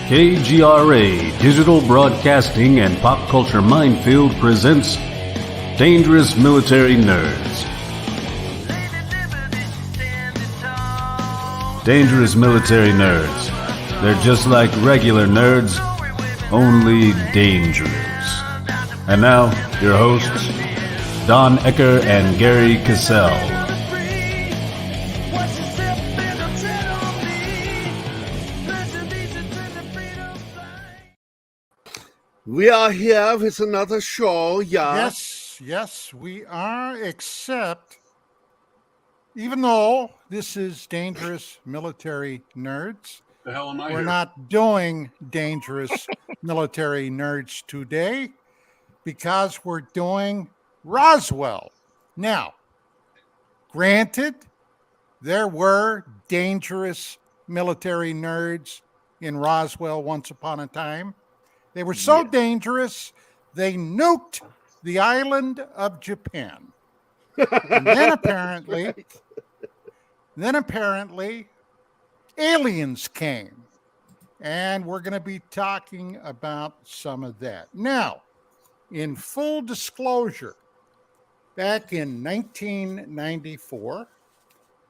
KGRA Digital Broadcasting and Pop Culture Minefield presents Dangerous Military Nerds. Dangerous Military Nerds. They're just like regular nerds, only dangerous. And now, your hosts, Don Ecker and Gary Cassell. We are here with another show, yeah. Yes, we are, except even though this is Dangerous Military Nerds, The hell am I we're here? not doing Dangerous Military Nerds today because we're doing Roswell. Now, granted, there were dangerous military nerds in Roswell once upon a time. They were so dangerous, they nuked the island of Japan. And then apparently, aliens came. And we're going to be talking about some of that. Now, in full disclosure, back in 1994,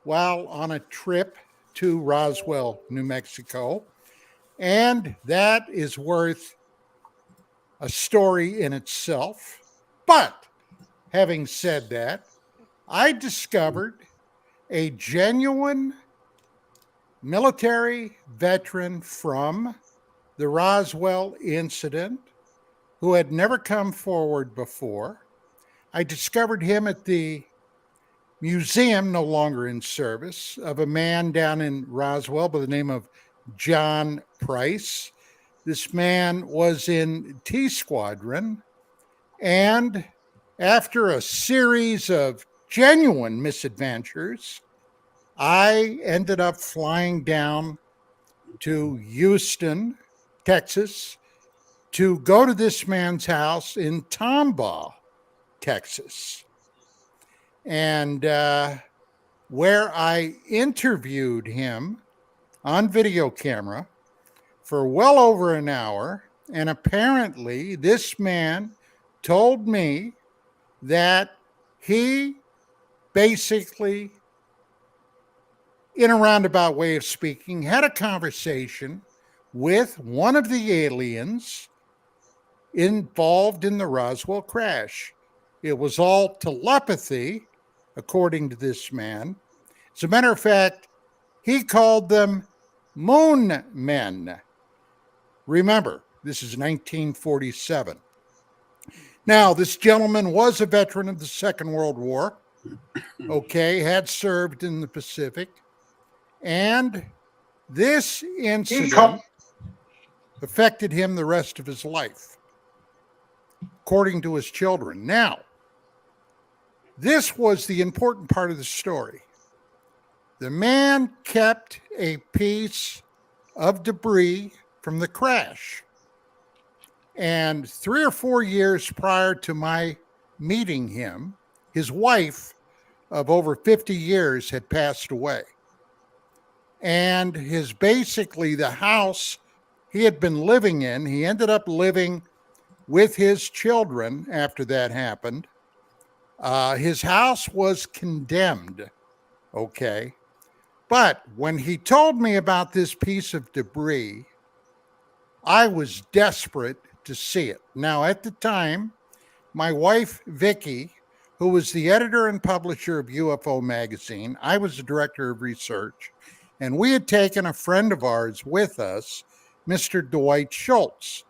while on a trip to Roswell, New Mexico, and that is worth a story in itself. But having said that, I discovered a genuine military veteran from the Roswell incident who had never come forward before. I discovered him at the museum, no longer in service, of a man down in Roswell by the name of John Price. This man was in T Squadron, and after a series of genuine misadventures, I ended up flying down to Houston, Texas, to go to this man's house in Tomball, Texas, and where I interviewed him on video camera for well over an hour. And apparently this man told me that he basically, in a roundabout way of speaking, had a conversation with one of the aliens involved in the Roswell crash. It was all telepathy, according to this man. As a matter of fact, he called them moon men. Remember, this is 1947. Now, this gentleman was a veteran of the Second World War, had served in the Pacific, and this incident affected him the rest of his life, according to his children. Now, this was the important part of the story. The man kept a piece of debris from the crash. And 3 or 4 years prior to my meeting him, his wife of over 50 years had passed away. And the house he had been living in, he ended up living with his children after that happened. His house was condemned, But when he told me about this piece of debris, I was desperate to see it. Now, at the time, my wife, Vicky, who was the editor and publisher of UFO magazine, I was the director of research, and we had taken a friend of ours with us, Mr. Dwight Schultz,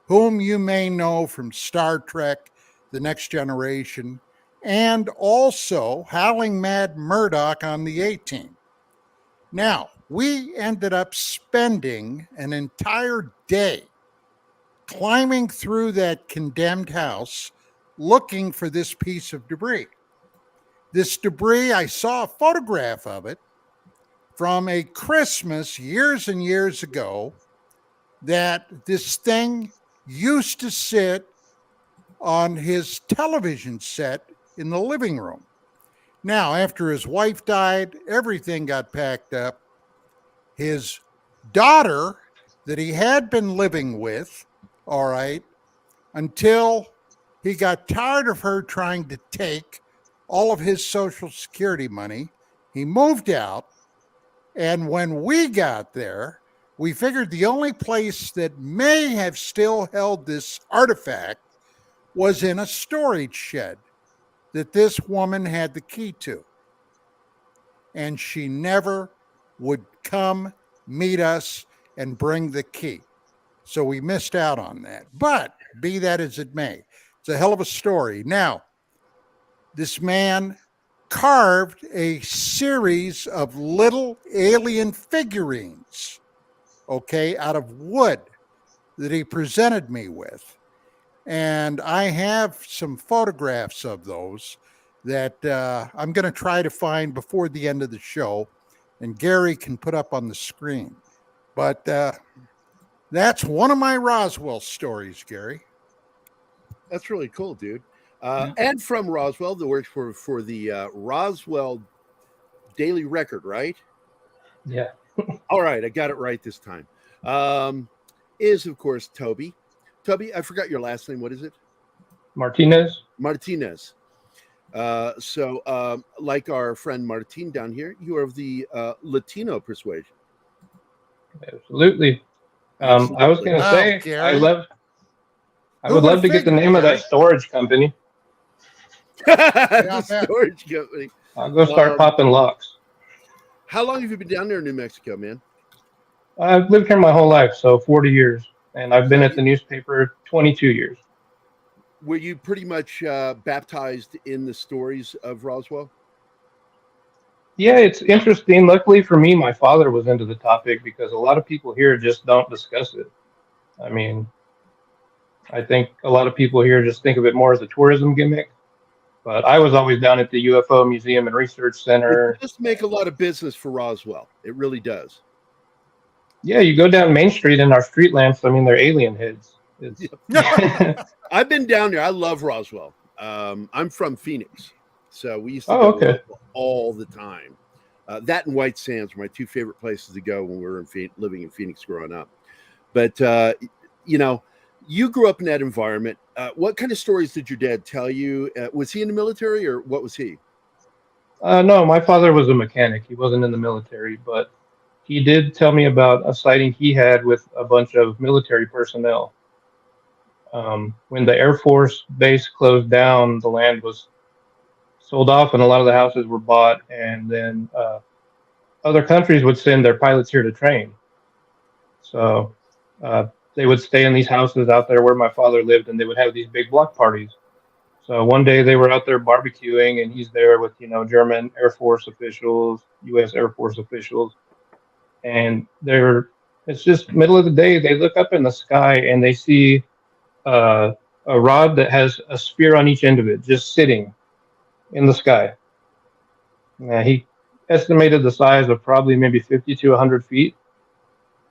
whom you may know from Star Trek, The Next Generation, and also Howling Mad Murdoch on the A-Team. Now, we ended up spending an entire day climbing through that condemned house looking for this piece of debris. This debris, I saw a photograph of it from a Christmas years and years ago, that this thing used to sit on his television set in the living room. Now, after his wife died, everything got packed up. His daughter that he had been living with, all right, until he got tired of her trying to take all of his Social Security money. He moved out. And when we got there, we figured the only place that may have still held this artifact was in a storage shed that this woman had the key to. And she never would come meet us and bring the key. So we missed out on that. But be that as it may, it's a hell of a story. Now, this man carved a series of little alien figurines, okay, out of wood that he presented me with. And I have some photographs of those that I'm going to try to find before the end of the show, and Gary can put up on the screen. But that's one of my Roswell stories, Gary. That's really cool, dude. And from Roswell, that works for the Roswell Daily Record, right? Yeah. All right, I got it right this time. Is, of course, Toby. Toby, I forgot your last name. What is it? Martinez. Martinez. So, like our friend Martin down here, you are of the Latino persuasion. Absolutely. I was going to say, Gary. I would love to get the name of that storage company. The storage company. I'll go start popping locks. How long have you been down there in New Mexico, man? I've lived here my whole life, so 40 years. And I've been at the newspaper 22 years. Were you pretty much baptized in the stories of Roswell? Yeah, it's interesting. Luckily for me, my father was into the topic because a lot of people here just don't discuss it. I mean, I think a lot of people here just think of it more as a tourism gimmick. But I was always down at the UFO Museum and Research Center. It does make a lot of business for Roswell. It really does. Yeah, you go down Main Street and our street lamps, I mean, they're alien heads. I've been down there. I love Roswell. I'm from Phoenix, so we used to go all the time. That and White Sands were my two favorite places to go when we were living in Phoenix growing up. But, you grew up in that environment. What kind of stories did your dad tell you? Was he in the military or what was he? No, my father was a mechanic. He wasn't in the military, but he did tell me about a sighting he had with a bunch of military personnel. When the Air Force base closed down, the land was sold off and a lot of the houses were bought. And then other countries would send their pilots here to train. So they would stay in these houses out there where my father lived, and they would have these big block parties. So one day they were out there barbecuing, and he's there with, German Air Force officials, U.S. Air Force officials. And it's just middle of the day. They look up in the sky and they see a rod that has a spear on each end of it, just sitting in the sky. Now, he estimated the size of probably maybe 50 to 100 feet.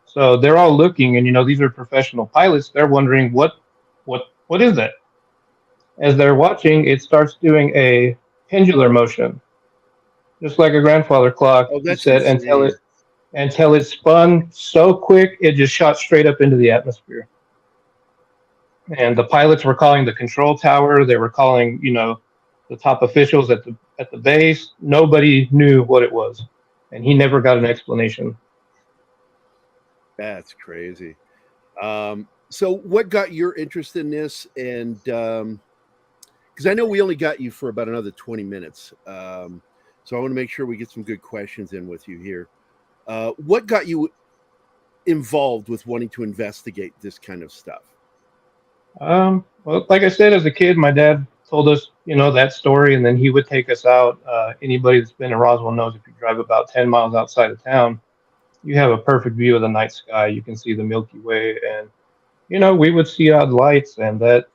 So they're all looking, and these are professional pilots. They're wondering what is that? As they're watching, it starts doing a pendular motion, just like a grandfather clock. Oh, that's said, until it spun so quick, it just shot straight up into the atmosphere. And the pilots were calling the control tower. They were calling, the top officials at the base. Nobody knew what it was, and he never got an explanation. That's crazy. So what got your interest in this? And because I know we only got you for about another 20 minutes. So I want to make sure we get some good questions in with you here. What got you involved with wanting to investigate this kind of stuff? Well, like I said, as a kid, my dad told us, that story, and then he would take us out. Anybody that's been in Roswell knows if you drive about 10 miles outside of town, you have a perfect view of the night sky. You can see the Milky Way, and we would see odd lights, and that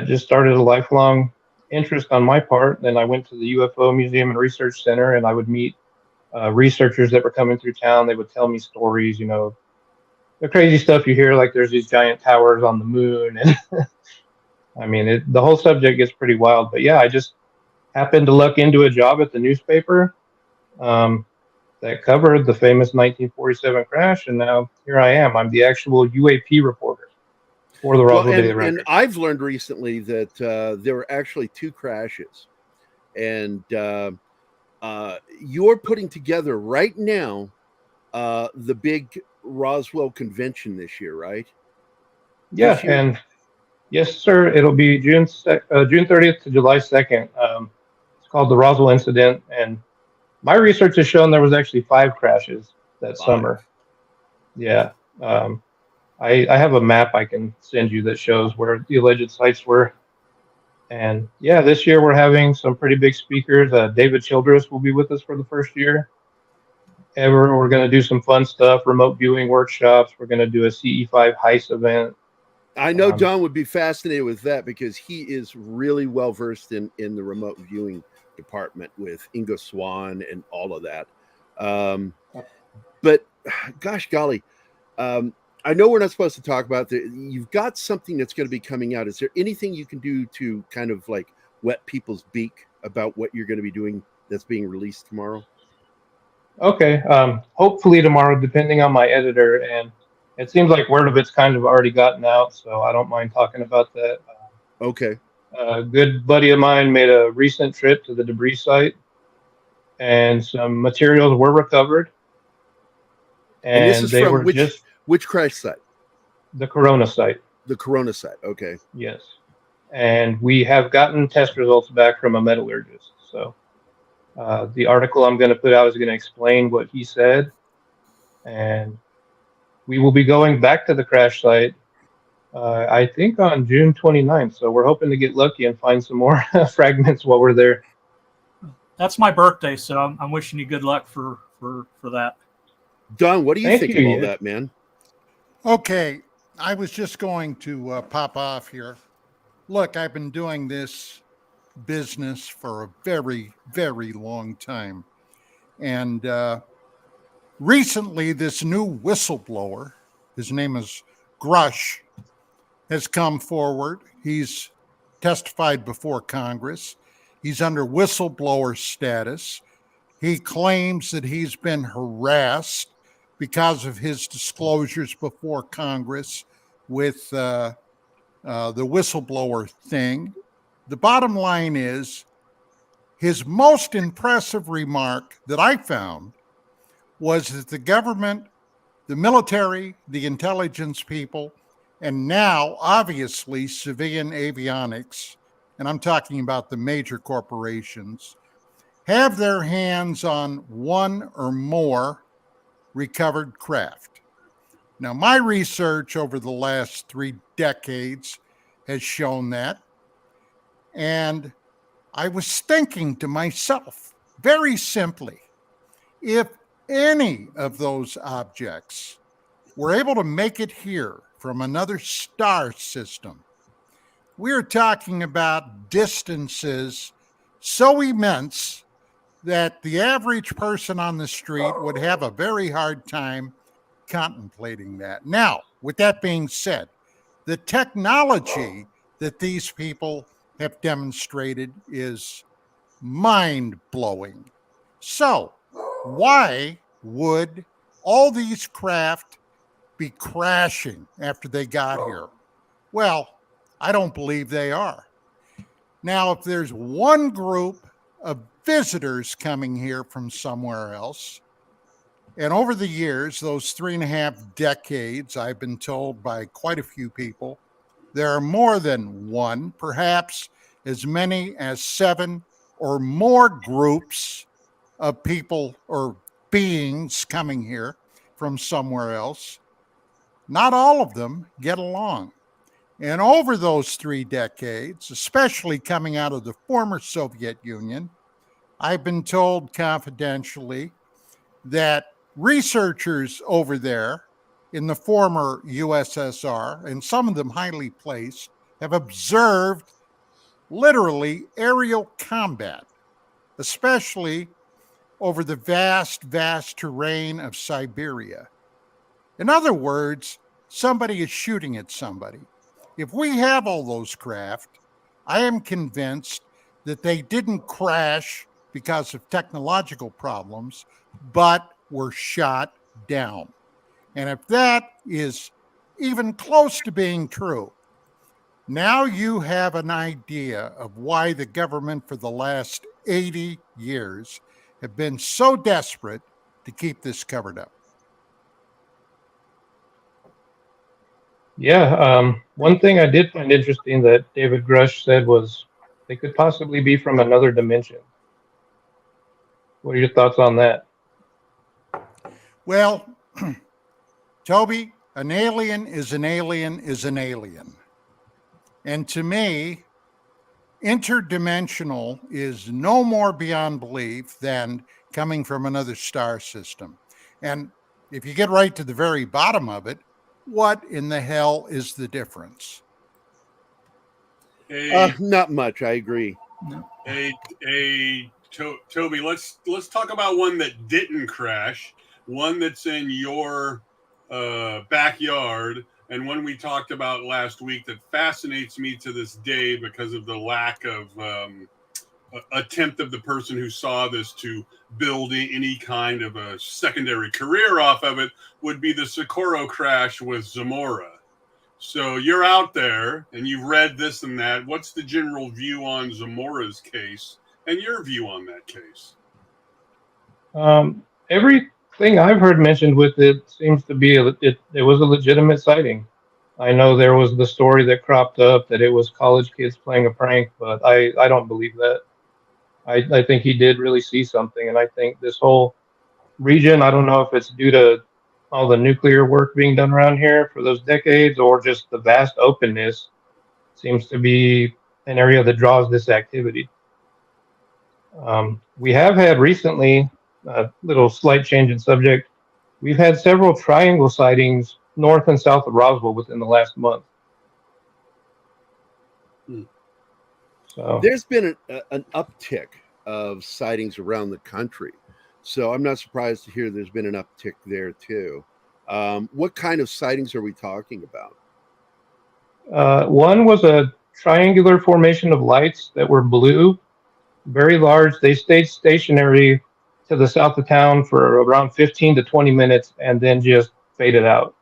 just started a lifelong interest on my part. Then I went to the UFO Museum and Research Center, and I would meet researchers that were coming through town. They would tell me stories, the crazy stuff you hear, like there's these giant towers on the moon, and I mean, the whole subject gets pretty wild. But yeah, I just happened to luck into a job at the newspaper. that covered the famous 1947 crash, and now here I am. I'm the actual UAP reporter for the Roswell Daily Record. And I've learned recently that there were actually 2 crashes, and you're putting together right now the big Roswell convention this year, right? Yeah, and yes, sir. It'll be June 30th to July 2nd. It's called the Roswell Incident, and my research has shown there was actually 5 crashes that summer. Yeah. I have a map I can send you that shows where the alleged sites were. And yeah, this year we're having some pretty big speakers. David Childress will be with us for the first year. And we're going to do some fun stuff, remote viewing workshops. We're going to do a CE5 heist event. I know Don would be fascinated with that because he is really well versed in the remote viewing department with Ingo Swann and all of that. But gosh golly, I know we're not supposed to talk about that. You've got something that's going to be coming out. Is there anything you can do to kind of like wet people's beak about what you're going to be doing that's being released tomorrow? Okay. Hopefully tomorrow, depending on my editor. And it seems like word of it's kind of already gotten out, so I don't mind talking about that. Okay. A good buddy of mine made a recent trip to the debris site, and some materials were recovered. And this is they from were which crash site? The Corona site. The Corona site. Okay. Yes. And we have gotten test results back from a metallurgist. So the article I'm going to put out is going to explain what he said. And we will be going back to the crash site, I think on June 29th. So we're hoping to get lucky and find some more fragments while we're there. That's my birthday, so I'm wishing you good luck for that. Don, what do you think of all that, man? Okay, I was just going to pop off here. Look, I've been doing this business for a very, very long time. And recently, this new whistleblower, his name is Grush, has come forward. He's testified before Congress. He's under whistleblower status. He claims that he's been harassed because of his disclosures before Congress with the whistleblower thing. The bottom line is his most impressive remark that I found was that the government, the military, the intelligence people, and now obviously civilian avionics, and I'm talking about the major corporations, have their hands on one or more recovered craft. Now, my research over the last 3 decades has shown that. And I was thinking to myself, very simply, if any of those objects were able to make it here from another star system, we're talking about distances so immense that the average person on the street would have a very hard time contemplating that. Now, with that being said, the technology that these people have demonstrated is mind-blowing. So, why would all these craft be crashing after they got here? Well, I don't believe they are. Now, if there's one group of visitors coming here from somewhere else, and over the years, those 3.5 decades, I've been told by quite a few people, there are more than one, perhaps as many as 7 or more groups of people or beings coming here from somewhere else. Not all of them get along. And over those 3 decades, especially coming out of the former Soviet Union, I've been told confidentially that researchers over there in the former USSR, and some of them highly placed, have observed literally aerial combat, especially over the vast, vast terrain of Siberia. In other words, somebody is shooting at somebody. If we have all those craft, I am convinced that they didn't crash because of technological problems, but were shot down. And if that is even close to being true, now you have an idea of why the government for the last 80 years have been so desperate to keep this covered up. Yeah, one thing I did find interesting that David Grush said was they could possibly be from another dimension. What are your thoughts on that? Well, Toby, an alien is an alien is an alien. And to me, interdimensional is no more beyond belief than coming from another star system. And if you get right to the very bottom of it, what in the hell is the difference? Not much. I agree. Toby, let's talk about one that didn't crash, one that's in your backyard, and one we talked about last week that fascinates me to this day because of the lack of attempt of the person who saw this to build any kind of a secondary career off of it, would be the Socorro crash with Zamora. So you're out there and you've read this and that. What's the general view on Zamora's case and your view on that case? Everything I've heard mentioned with it seems to be it was a legitimate sighting. I know there was the story that cropped up that it was college kids playing a prank, but I don't believe that. I think he did really see something, and I think this whole region, I don't know if it's due to all the nuclear work being done around here for those decades or just the vast openness, seems to be an area that draws this activity. We have had recently, a little slight change in subject, we've had several triangle sightings north and south of Roswell within the last month. So there's been an uptick of sightings around the country. So I'm not surprised to hear there's been an uptick there too. What kind of sightings are we talking about? one was a triangular formation of lights that were blue, very large. They stayed stationary to the south of town for around 15 to 20 minutes and then just faded out.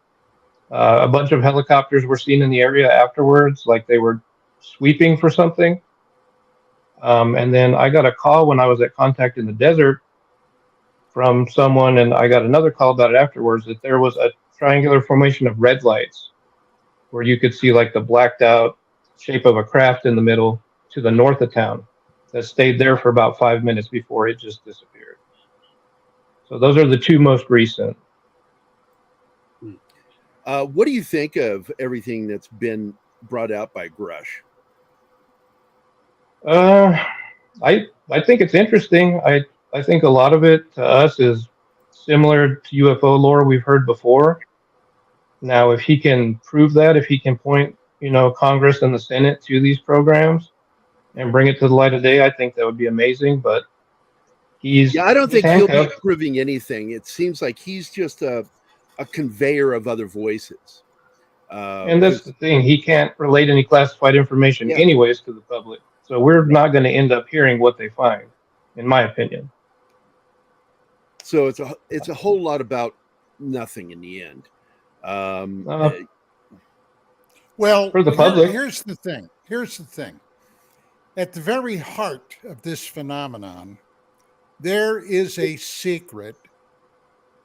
A bunch of helicopters were seen in the area afterwards, like they were sweeping for something. And then I got a call when I was at Contact in the Desert from someone, and I got another call about it afterwards, that there was a triangular formation of red lights where you could see like the blacked out shape of a craft in the middle to the north of town that stayed there for about 5 minutes before it just disappeared. So those are the two most recent. What do you think of everything that's been brought out by Grush? I think it's interesting. I think a lot of it to us is similar to UFO lore we've heard before. Now, if he can prove that, if he can point, Congress and the Senate to these programs and bring it to the light of day, I think that would be amazing. But I don't think he'll be proving anything. It seems like he's just a conveyor of other voices. And that's the thing. He can't relate any classified information anyways to the public. So we're not going to end up hearing what they find, in my opinion. So it's a whole lot about nothing in the end. Well, for the public. Here's the thing. At the very heart of this phenomenon, there is a secret,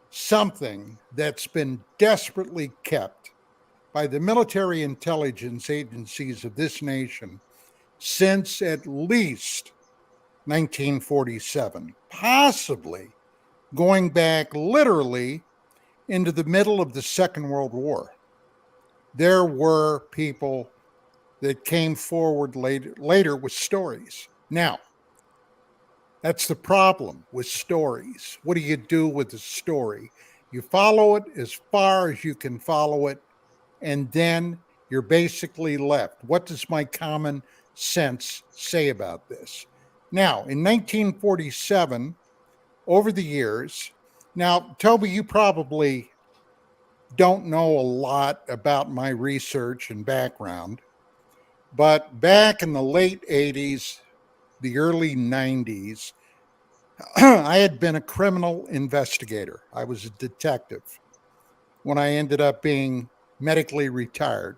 something that's been desperately kept by the military intelligence agencies of this nation since at least 1947, possibly going back literally into the middle of the Second World War. There were people that came forward later with stories. Now, that's the problem with stories. What do you do with a story? You follow it as far as you can follow it, and then you're basically left. What does my common sense say about this? Now, in 1947, over the years, now, Toby, you probably don't know a lot about my research and background, but back in the late 80s, the early 90s, I had been a criminal investigator. I was a detective when I ended up being medically retired.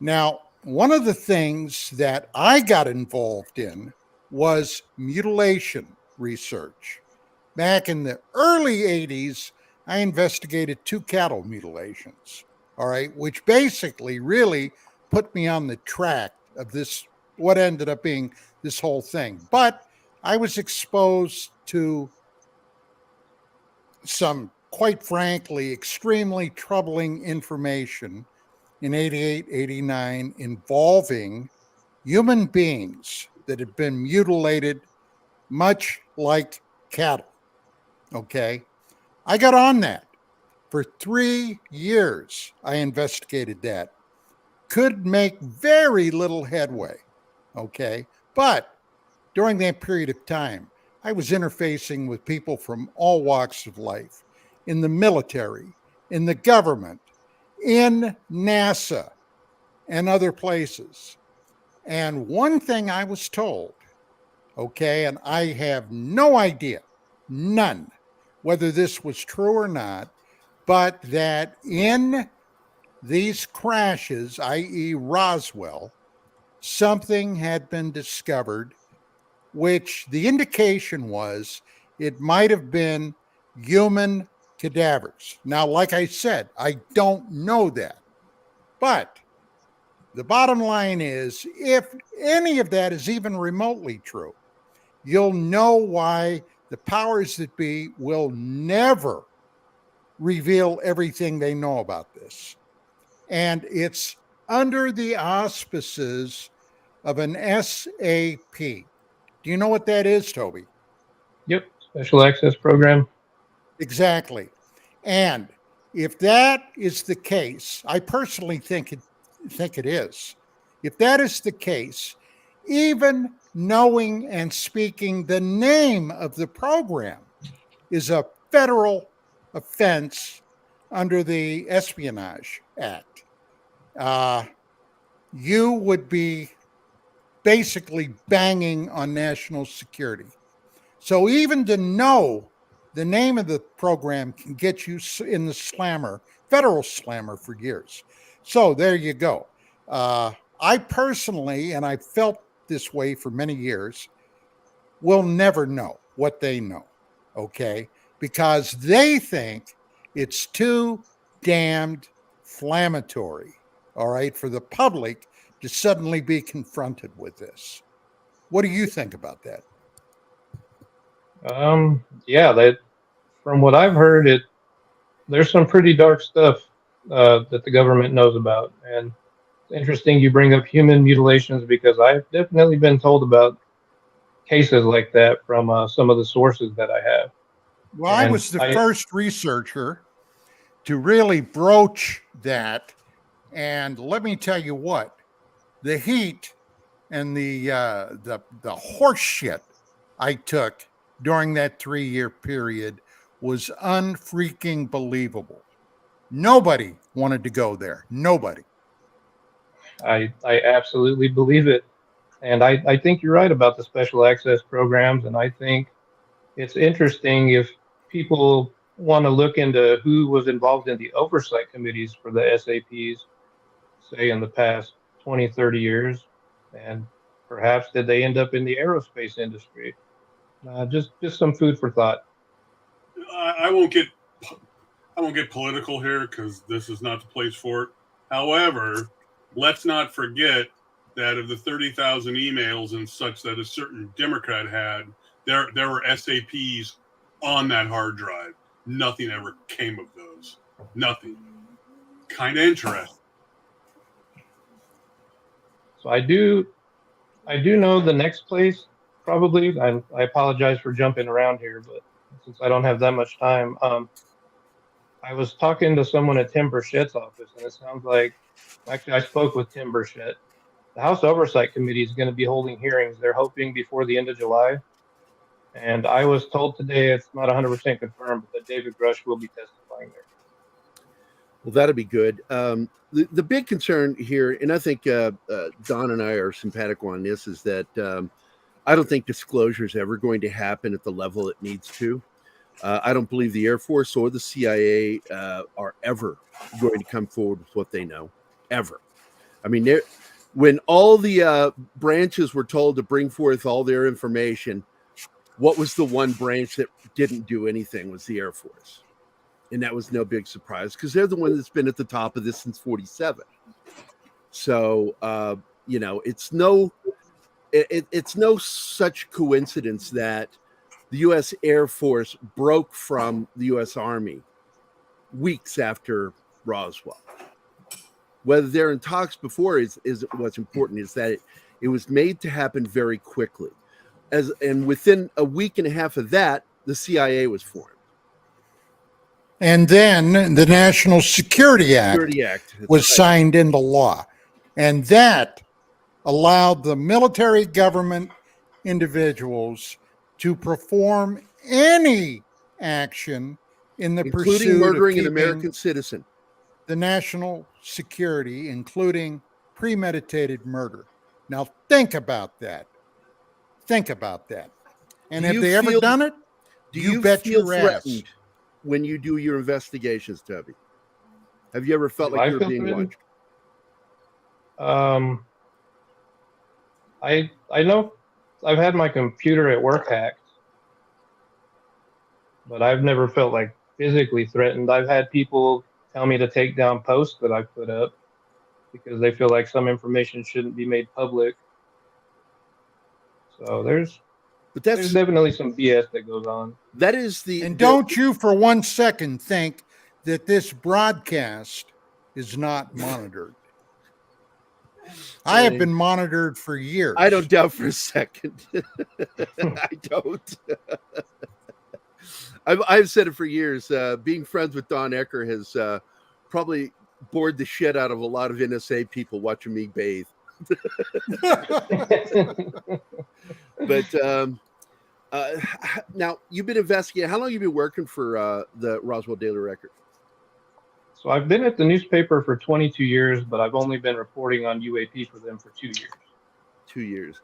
Now, one of the things that I got involved in was mutilation research. Back in the early 80s, I investigated 2 cattle mutilations, all right, which basically really put me on the track of this, what ended up being this whole thing. But I was exposed to some, quite frankly, extremely troubling information in 88, 89 involving human beings that had been mutilated much like cattle. Okay. I got on that for 3 years. I investigated that. Could make very little headway. Okay. But during that period of time, I was interfacing with people from all walks of life, in the military, in the government, in NASA, and other places. And one thing I was told, okay, and I have no idea, none, whether this was true or not, but that in these crashes, i.e., Roswell, something had been discovered, which the indication was it might have been human cadavers. Now, like I said, I don't know that. But the bottom line is, if any of that is even remotely true, you'll know why the powers that be will never reveal everything they know about this. And it's under the auspices of an SAP. Do you know what that is, Toby? Yep, special access program. Exactly. And if that is the case, I personally think it is. If that is the case, even knowing and speaking the name of the program is a federal offense under the Espionage Act. You would be basically banging on national security. So even to know the name of the program can get you in the slammer, federal slammer, for years. So there you go. I personally, and I felt this way for many years, will never know what they know, okay? Because they think it's too damned inflammatory, all right, for the public to suddenly be confronted with this. What do you think about that? Yeah, that from what I've heard, there's some pretty dark stuff that the government knows about, and it's interesting you bring up human mutilations because I've definitely been told about cases like that from some of the sources that I have. Well, I And was the first researcher to really broach that. And let me tell you what, the heat and the horse shit I took during that 3-year period was unfreaking believable. Nobody wanted to go there. Nobody. I absolutely believe it. And I think you're right about the special access programs. And I think it's interesting if people want to look into who was involved in the oversight committees for the SAPs, say in the past 20, 30 years, and perhaps did they end up in the aerospace industry? Just some food for thought. I won't get political here because this is not the place for it. However, let's not forget that of the 30,000 emails and such that a certain Democrat had, there were SAPs on that hard drive. Nothing ever came of those. Nothing. Kind of interesting. So I do know the next place probably. I apologize for jumping around here, but since I don't have that much time, I was talking to someone at Tim Burchett's office, and it sounds like actually I spoke with Tim Burchett. The House Oversight Committee is going to be holding hearings. They're hoping before the end of July. And I was told today, it's not 100% confirmed, but that David Grush will be testifying there. Well, that'll be good. The big concern here, and I think Don and I are simpatico on this, is that I don't think disclosure is ever going to happen at the level it needs to. I don't believe the Air Force or the CIA are ever going to come forward with what they know, ever. I mean, when all the branches were told to bring forth all their information, what was the one branch that didn't do anything? Was the Air Force. And that was no big surprise because they're the one that's been at the top of this since 47. So, it's no such coincidence that the U.S. Air Force broke from the U.S. Army weeks after Roswell. Whether they're in talks before is what's important, is that it was made to happen very quickly. And within a week and a half of that, the CIA was formed. And then the National Security Act was signed into law. And that allowed the military government individuals to perform any action in the including pursuit murdering of an American citizen. The national security, including premeditated murder. Now think about that. Think about that. And have they ever done it? Do you bet feel threatened when you do your investigations, Toby? Have you ever felt like you were being watched? I know I've had my computer at work hacked, but I've never felt like physically threatened. I've had people tell me to take down posts that I put up because they feel like some information shouldn't be made public. So there's definitely some BS that goes on. That is don't you for one second think that this broadcast is not monitored. I have been monitored for years. I don't doubt for a second. I don't. I've said it for years. Being friends with Don Ecker has probably bored the shit out of a lot of NSA people watching me bathe. But now you've been investigating. How long have you been working for the Roswell Daily Record? So I've been at the newspaper for 22 years, but I've only been reporting on UAP for them for 2 years. 2 years.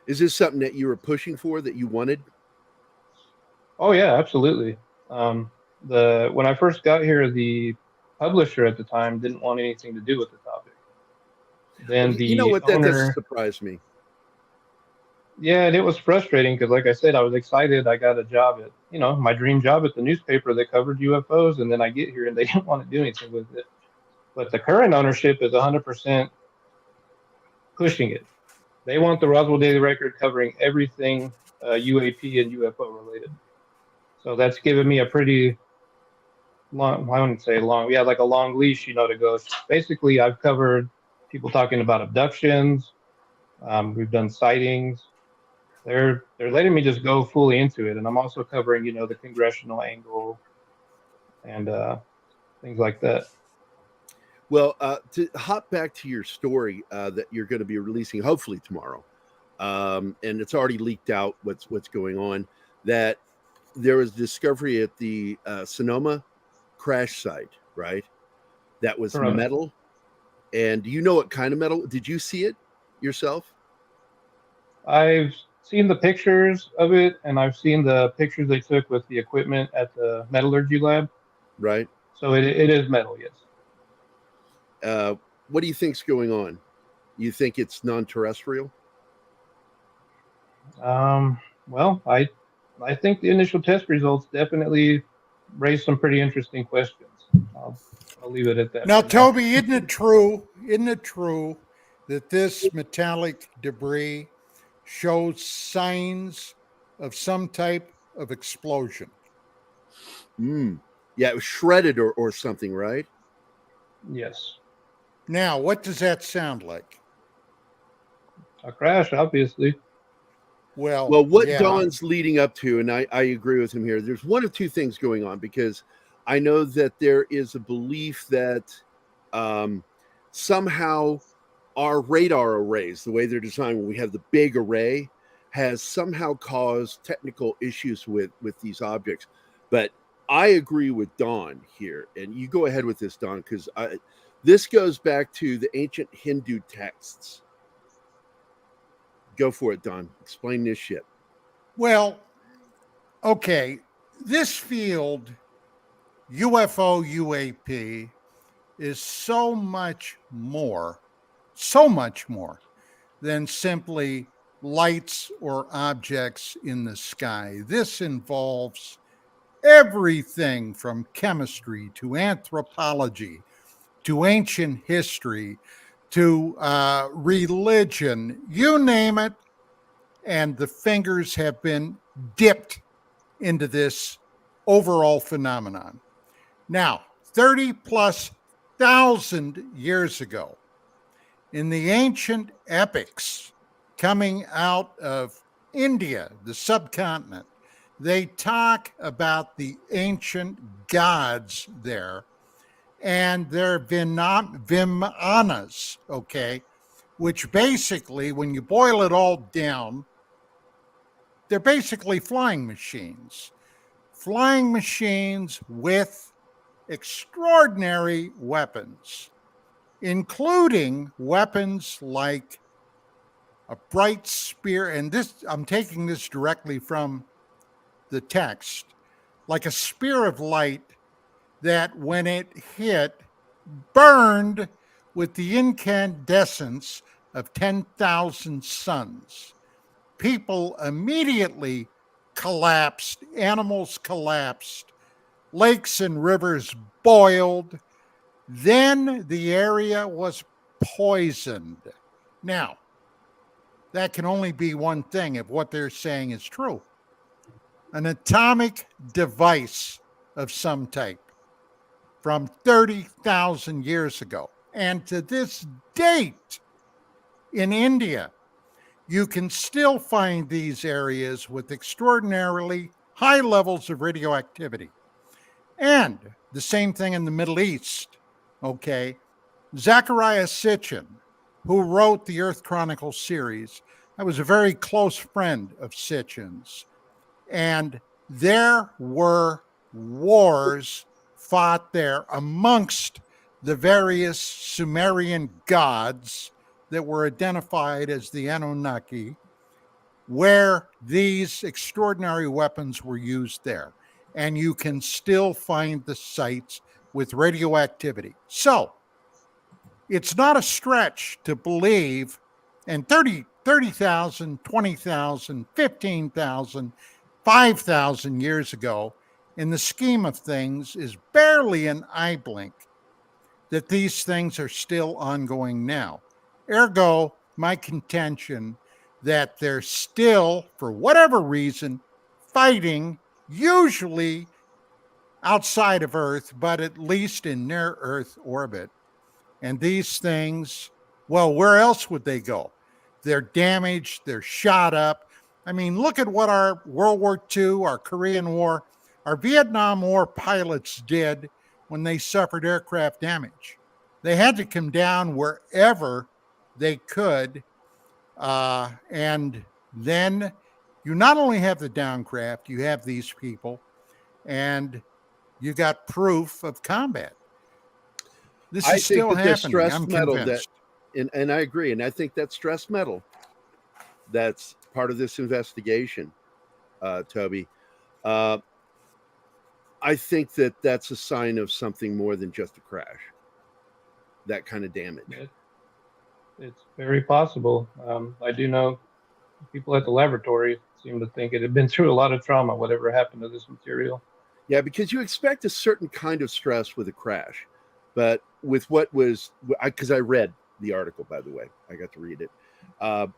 Is this something that you were pushing for, that you wanted? Oh yeah, absolutely. When I first got here, the publisher at the time didn't want anything to do with the topic. Then that doesn't surprise me. Yeah, and it was frustrating because, like I said, I was excited. I got a job at, my dream job at the newspaper that covered UFOs, and then I get here and they didn't want to do anything with it. But the current ownership is 100% pushing it. They want the Roswell Daily Record covering everything UAP and UFO related. So that's given me a pretty long, I wouldn't say long, like a long leash, to go. Basically, I've covered people talking about abductions. We've done sightings. They're letting me just go fully into it, and I'm also covering, the congressional angle and things like that. Well, to hop back to your story that you're going to be releasing hopefully tomorrow, and it's already leaked out what's going on, that there was discovery at the Sonoma crash site, right? That was metal. And do you know what kind of metal? Did you see it yourself? I've seen the pictures of it, and I've seen the pictures they took with the equipment at the metallurgy lab. Right. So it is metal, yes. What do you think's going on? You think it's non-terrestrial? Well, I think the initial test results definitely raised some pretty interesting questions. I'll leave it at that. Now, Toby, isn't it true that this metallic debris shows signs of some type of explosion? Yeah, it was shredded or something, right? Yes. Now, what does that sound like? A crash, obviously. Well, what Don's leading up to, and I agree with him here, there's one of two things going on, because I know that there is a belief that somehow our radar arrays, the way they're designed, when we have the big array, has somehow caused technical issues with these objects. But I agree with Don here, and you go ahead with this, Don, because this goes back to the ancient Hindu texts. Go for it, Don. Explain this shit. Well, okay. This field, UFO UAP, is so much more than simply lights or objects in the sky. This involves everything from chemistry to anthropology to ancient history to religion, you name it. And the fingers have been dipped into this overall phenomenon. Now, 30 plus thousand years ago, in the ancient epics coming out of India, the subcontinent, they talk about the ancient gods there and their Vimanas, okay, which basically, when you boil it all down, they're basically flying machines with extraordinary weapons, including weapons like a bright spear. And this, I'm taking this directly from the text, like a spear of light that when it hit, burned with the incandescence of 10,000 suns. People immediately collapsed, animals collapsed, lakes and rivers boiled. Then the area was poisoned. Now, that can only be one thing if what they're saying is true. An atomic device of some type from 30,000 years ago. And to this date in India, you can still find these areas with extraordinarily high levels of radioactivity. And the same thing in the Middle East, okay? Zecharia Sitchin, who wrote the Earth Chronicles series, I was a very close friend of Sitchin's. And there were wars fought there amongst the various Sumerian gods that were identified as the Anunnaki, where these extraordinary weapons were used there. And you can still find the sites with radioactivity. So it's not a stretch to believe, and 30,000, 20,000, 15,000, 5,000 years ago, in the scheme of things, is barely an eye blink, that these things are still ongoing now. Ergo, my contention that they're still, for whatever reason, fighting, usually outside of Earth, but at least in near Earth orbit. And these things, well, where else would they go? They're damaged, they're shot up. I mean, look at what our World War II, our Korean War, our Vietnam War pilots did when they suffered aircraft damage. They had to come down wherever they could. And then you not only have the downcraft, you have these people, and you got proof of combat. This is still happening. I'm convinced. And I agree. And I think that stress metal, that's part of this investigation, Toby. I think that that's a sign of something more than just a crash. That kind of damage. It's very possible. I do know people at the laboratory seem to think it had been through a lot of trauma, whatever happened to this material. Yeah, because you expect a certain kind of stress with a crash. But with what was, because I read the article, by the way, I got to read it.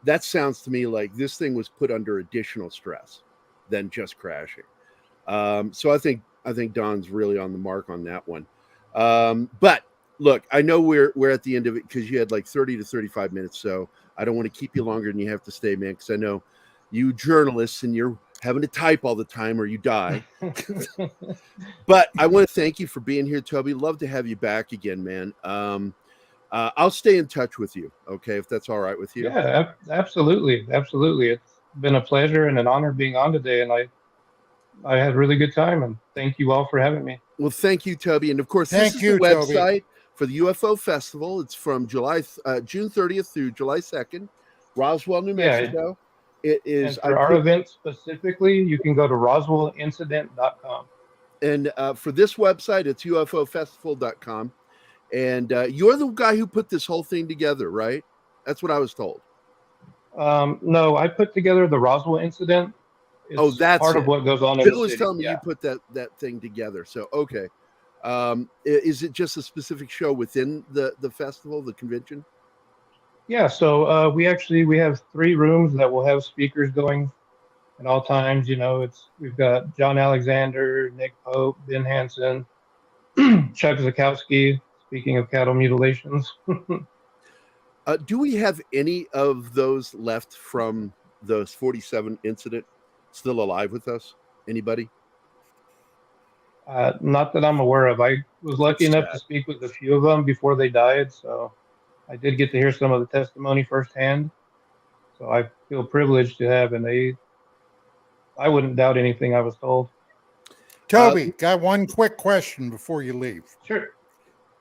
That sounds to me like this thing was put under additional stress than just crashing. So I think Don's really on the mark on that one. But look, I know we're at the end of it because you had like 30 to 35 minutes. So I don't want to keep you longer than you have to stay, man, because I know you journalists and you're having to type all the time or you die. But I want to thank you for being here, Toby. Love to have you back again, man. I'll stay in touch with you, okay, if that's all right with you. Yeah, absolutely. Absolutely. It's been a pleasure and an honor being on today, and I had a really good time, and thank you all for having me. Well, thank you, Toby. And of course, this is the website for the UFO Festival. It's from June 30th through July 2nd, Roswell, New Yeah. Mexico. It is. And for our event specifically, you can go to roswellincident.com. And for this website, it's ufofestival.com. And you're the guy who put this whole thing together, right? That's what I was told. No, I put together the Roswell incident. It's that's part it. of what goes on in Bill the was city. telling me you put that thing together. So, okay. Is it just a specific show within the festival, the convention? Yeah, so we have 3 rooms that will have speakers going at all times. You know, we've got John Alexander, Nick Pope, Ben Hansen, Chuck Zukowski, speaking of cattle mutilations. Do we have any of those left from the 47 incident still alive with us? Anybody? Not that I'm aware of. I was lucky enough to speak with a few of them before they died, so I did get to hear some of the testimony firsthand. So I feel privileged to have, and I wouldn't doubt anything I was told. Toby, got one quick question before you leave. Sure.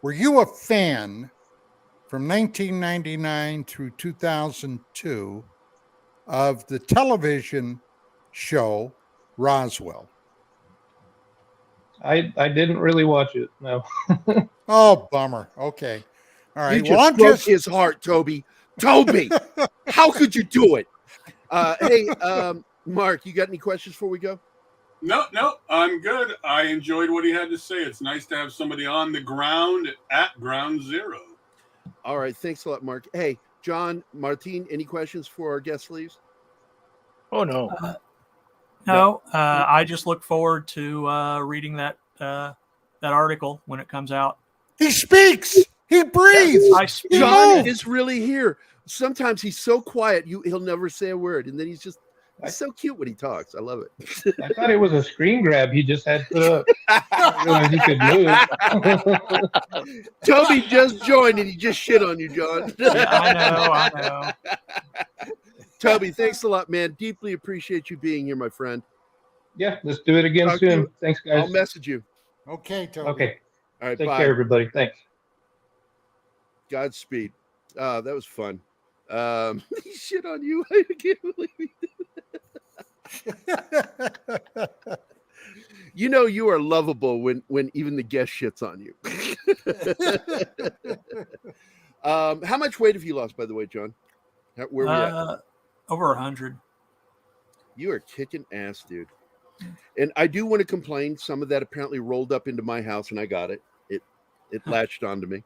Were you a fan from 1999 through 2002 of the television show Roswell? I didn't really watch it, no. Oh, bummer. Okay. All right. You just broke his heart, Toby. Toby, how could you do it? Hey, Mark, you got any questions before we go? No, I'm good. I enjoyed what he had to say. It's nice to have somebody on the ground at ground zero. All right. Thanks a lot, Mark. Hey, John, Martine, any questions for our guest leaves? Oh, no. No, I just look forward to reading that article when it comes out. He speaks. He breathes. John is really here. Sometimes he's so quiet, he'll never say a word, and then he's so cute when he talks. I love it. I thought it was a screen grab. He just had put up. I didn't realize he could move. Toby just joined and he just shit on you, John. Yeah, I know. Toby, thanks a lot, man. Deeply appreciate you being here, my friend. Yeah, let's do it again soon. Thanks, guys. I'll message you. Okay, Toby. Okay. All right, Take bye. care, everybody. Thanks. Godspeed. That was fun. He shit on you. I can't believe he did. You know you are lovable when even the guest shits on you. How much weight have you lost, by the way, John? Where are we at? Over 100. You are kicking ass, dude. And I do want to complain. Some of that apparently rolled up into my house, and I got it. It latched onto me.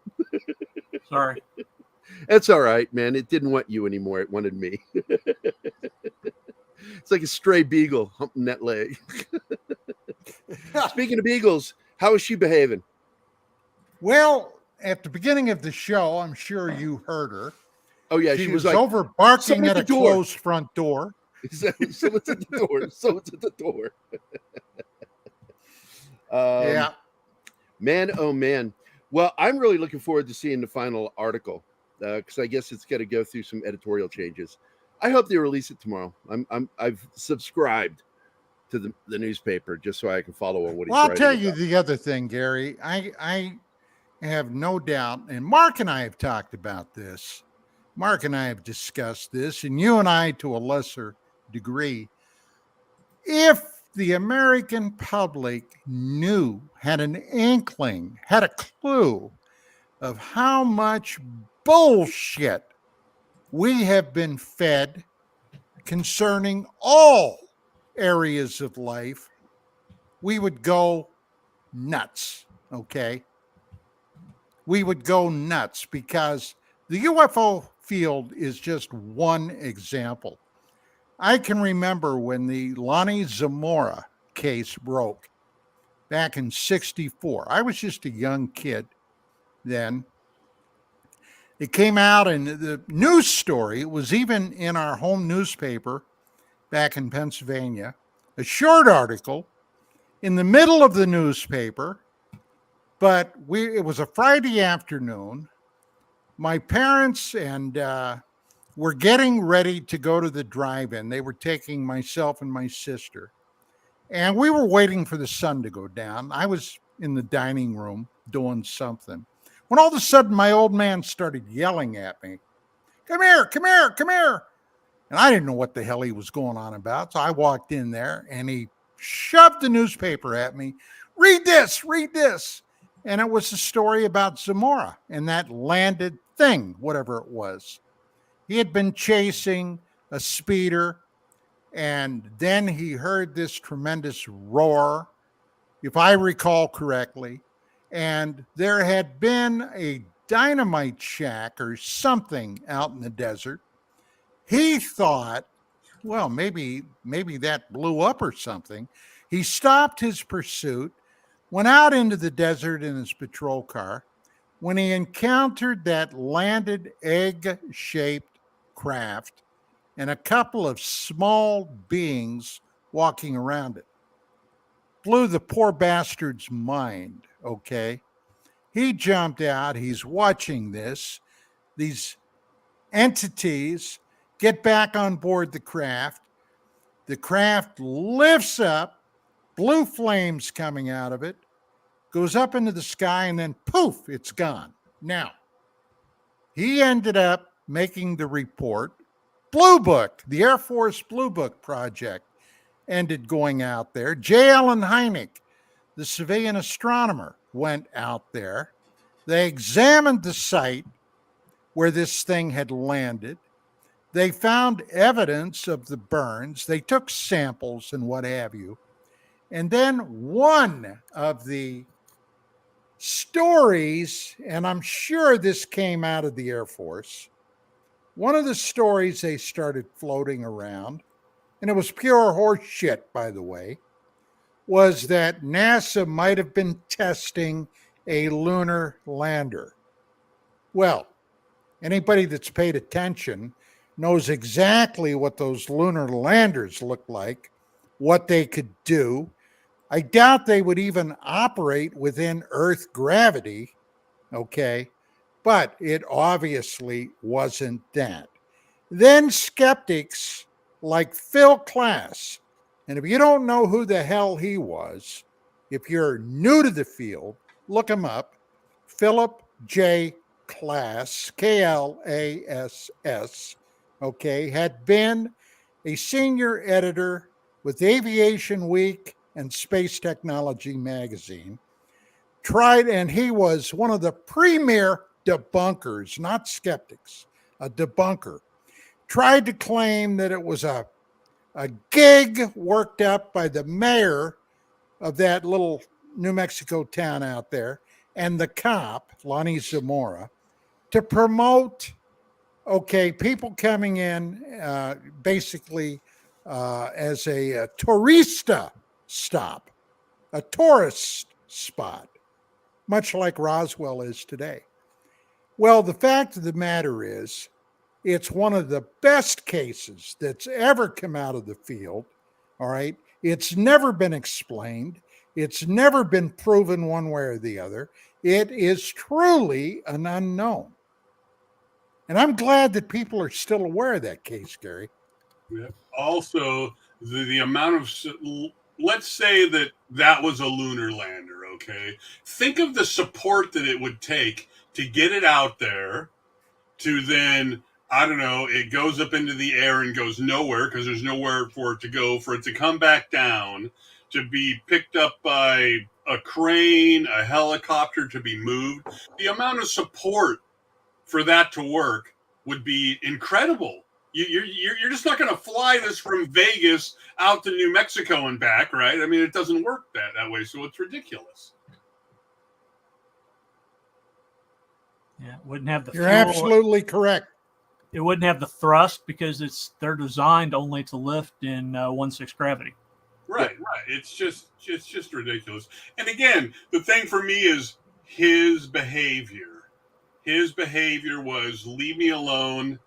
Sorry. That's all right, man. It didn't want you anymore. It wanted me. It's like a stray beagle humping that leg. Speaking of beagles, how is she behaving? Well, at the beginning of the show, I'm sure you heard her. Oh, yeah. She was was like, over barking "Someone's at at a the door." closed front door. Someone's at the door. Someone's at the door. Yeah. Man, oh, man. Well, I'm really looking forward to seeing the final article because I guess it's got to go through some editorial changes. I hope they release it tomorrow. I've subscribed to the newspaper just so I can follow on what he's writing. I'll tell you the other thing, Gary. I have no doubt, and Mark and I have talked about this. Mark and I have discussed this, and you and I to a lesser degree. If the American public had an inkling, had a clue of how much bullshit we have been fed concerning all areas of life, we would go nuts, okay? We would go nuts because the UFO field is just one example. I can remember when the Lonnie Zamora case broke back in '64. I was just a young kid then. It came out in the news story. It was even in our home newspaper back in Pennsylvania, a short article in the middle of the newspaper, but it was a Friday afternoon. My parents and were getting ready to go to the drive-in. They were taking myself and my sister, and we were waiting for the sun to go down. I was in the dining room doing something, when all of a sudden my old man started yelling at me, "Come here, come here, come here." And I didn't know what the hell he was going on about. So I walked in there and he shoved the newspaper at me. Read this, read this. And it was a story about Zamora and that landed thing, whatever it was. He had been chasing a speeder, and then he heard this tremendous roar, if I recall correctly, and there had been a dynamite shack or something out in the desert. He thought, well, maybe that blew up or something. He stopped his pursuit, went out into the desert in his patrol car. When he encountered that landed egg-shaped craft and a couple of small beings walking around it, blew the poor bastard's mind, okay? He jumped out. He's watching this. These entities get back on board the craft. The craft lifts up, blue flames coming out of it, goes up into the sky, and then poof, it's gone. Now, he ended up making the report. Blue Book, the Air Force Blue Book project, ended going out there. J. Allen Hynek, the civilian astronomer, went out there. They examined the site where this thing had landed. They found evidence of the burns. They took samples and what have you. And then one of the stories, and I'm sure this came out of the Air Force, one of the stories they started floating around, and it was pure horse shit, by the way, was that NASA might have been testing a lunar lander. Well, anybody that's paid attention knows exactly what those lunar landers look like, what they could do. I doubt they would even operate within Earth gravity, okay? But it obviously wasn't that. Then skeptics like Phil Klass, and if you don't know who the hell he was, if you're new to the field, look him up. Philip J. Klass, Klass, okay, had been a senior editor with Aviation Week and Space Technology magazine. And he was one of the premier debunkers, not skeptics, a debunker. Tried to claim that it was a gig worked up by the mayor of that little New Mexico town out there and the cop, Lonnie Zamora, to promote, okay, people coming in basically as a tourista stop, a tourist spot, much like Roswell is today. Well, the fact of the matter is, it's one of the best cases that's ever come out of the field, all right? It's never been explained. It's never been proven one way or the other. It is truly an unknown. And I'm glad that people are still aware of that case, Gary. Yeah. Also, the amount of, let's say that was a lunar lander, okay? Think of the support that it would take to get it out there, to then, I don't know, it goes up into the air and goes nowhere because there's nowhere for it to go, for it to come back down, to be picked up by a crane, a helicopter, to be moved. The amount of support for that to work would be incredible. You're just not going to fly this from Vegas out to New Mexico and back, right? I mean, it doesn't work that way, so it's ridiculous. Yeah, it wouldn't have the You're fuel. absolutely correct. It wouldn't have the thrust because they're designed only to lift in 1/6 gravity. Right. It's just ridiculous. And again, the thing for me is his behavior. His behavior was, leave me alone.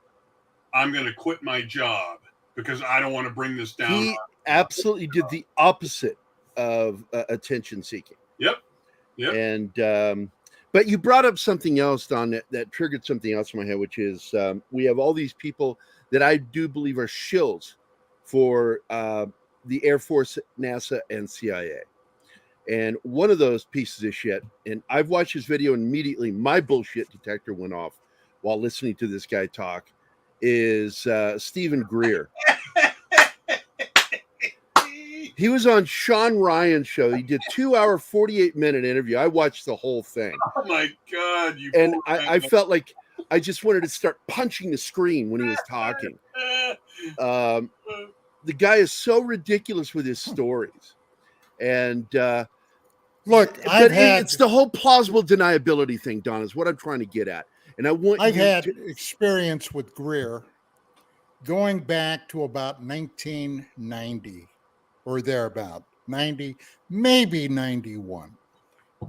I'm going to quit my job because I don't want to bring this down. He absolutely did the opposite of attention seeking. Yep. And but you brought up something else, Don, that triggered something else in my head, which is we have all these people that I do believe are shills for the Air Force, NASA, and CIA. And one of those pieces of shit, and I've watched his video and immediately my bullshit detector went off while listening to this guy talk, is Stephen Greer. He was on Sean Ryan's show. He did 2-hour, 48-minute interview. I watched the whole thing. Oh my God! And I felt like I just wanted to start punching the screen when he was talking. The guy is so ridiculous with his stories. And look, it's the whole plausible deniability thing, Don, is what I'm trying to get at. And I've had experience with Greer going back to about 1990 or thereabout, 90, maybe 91.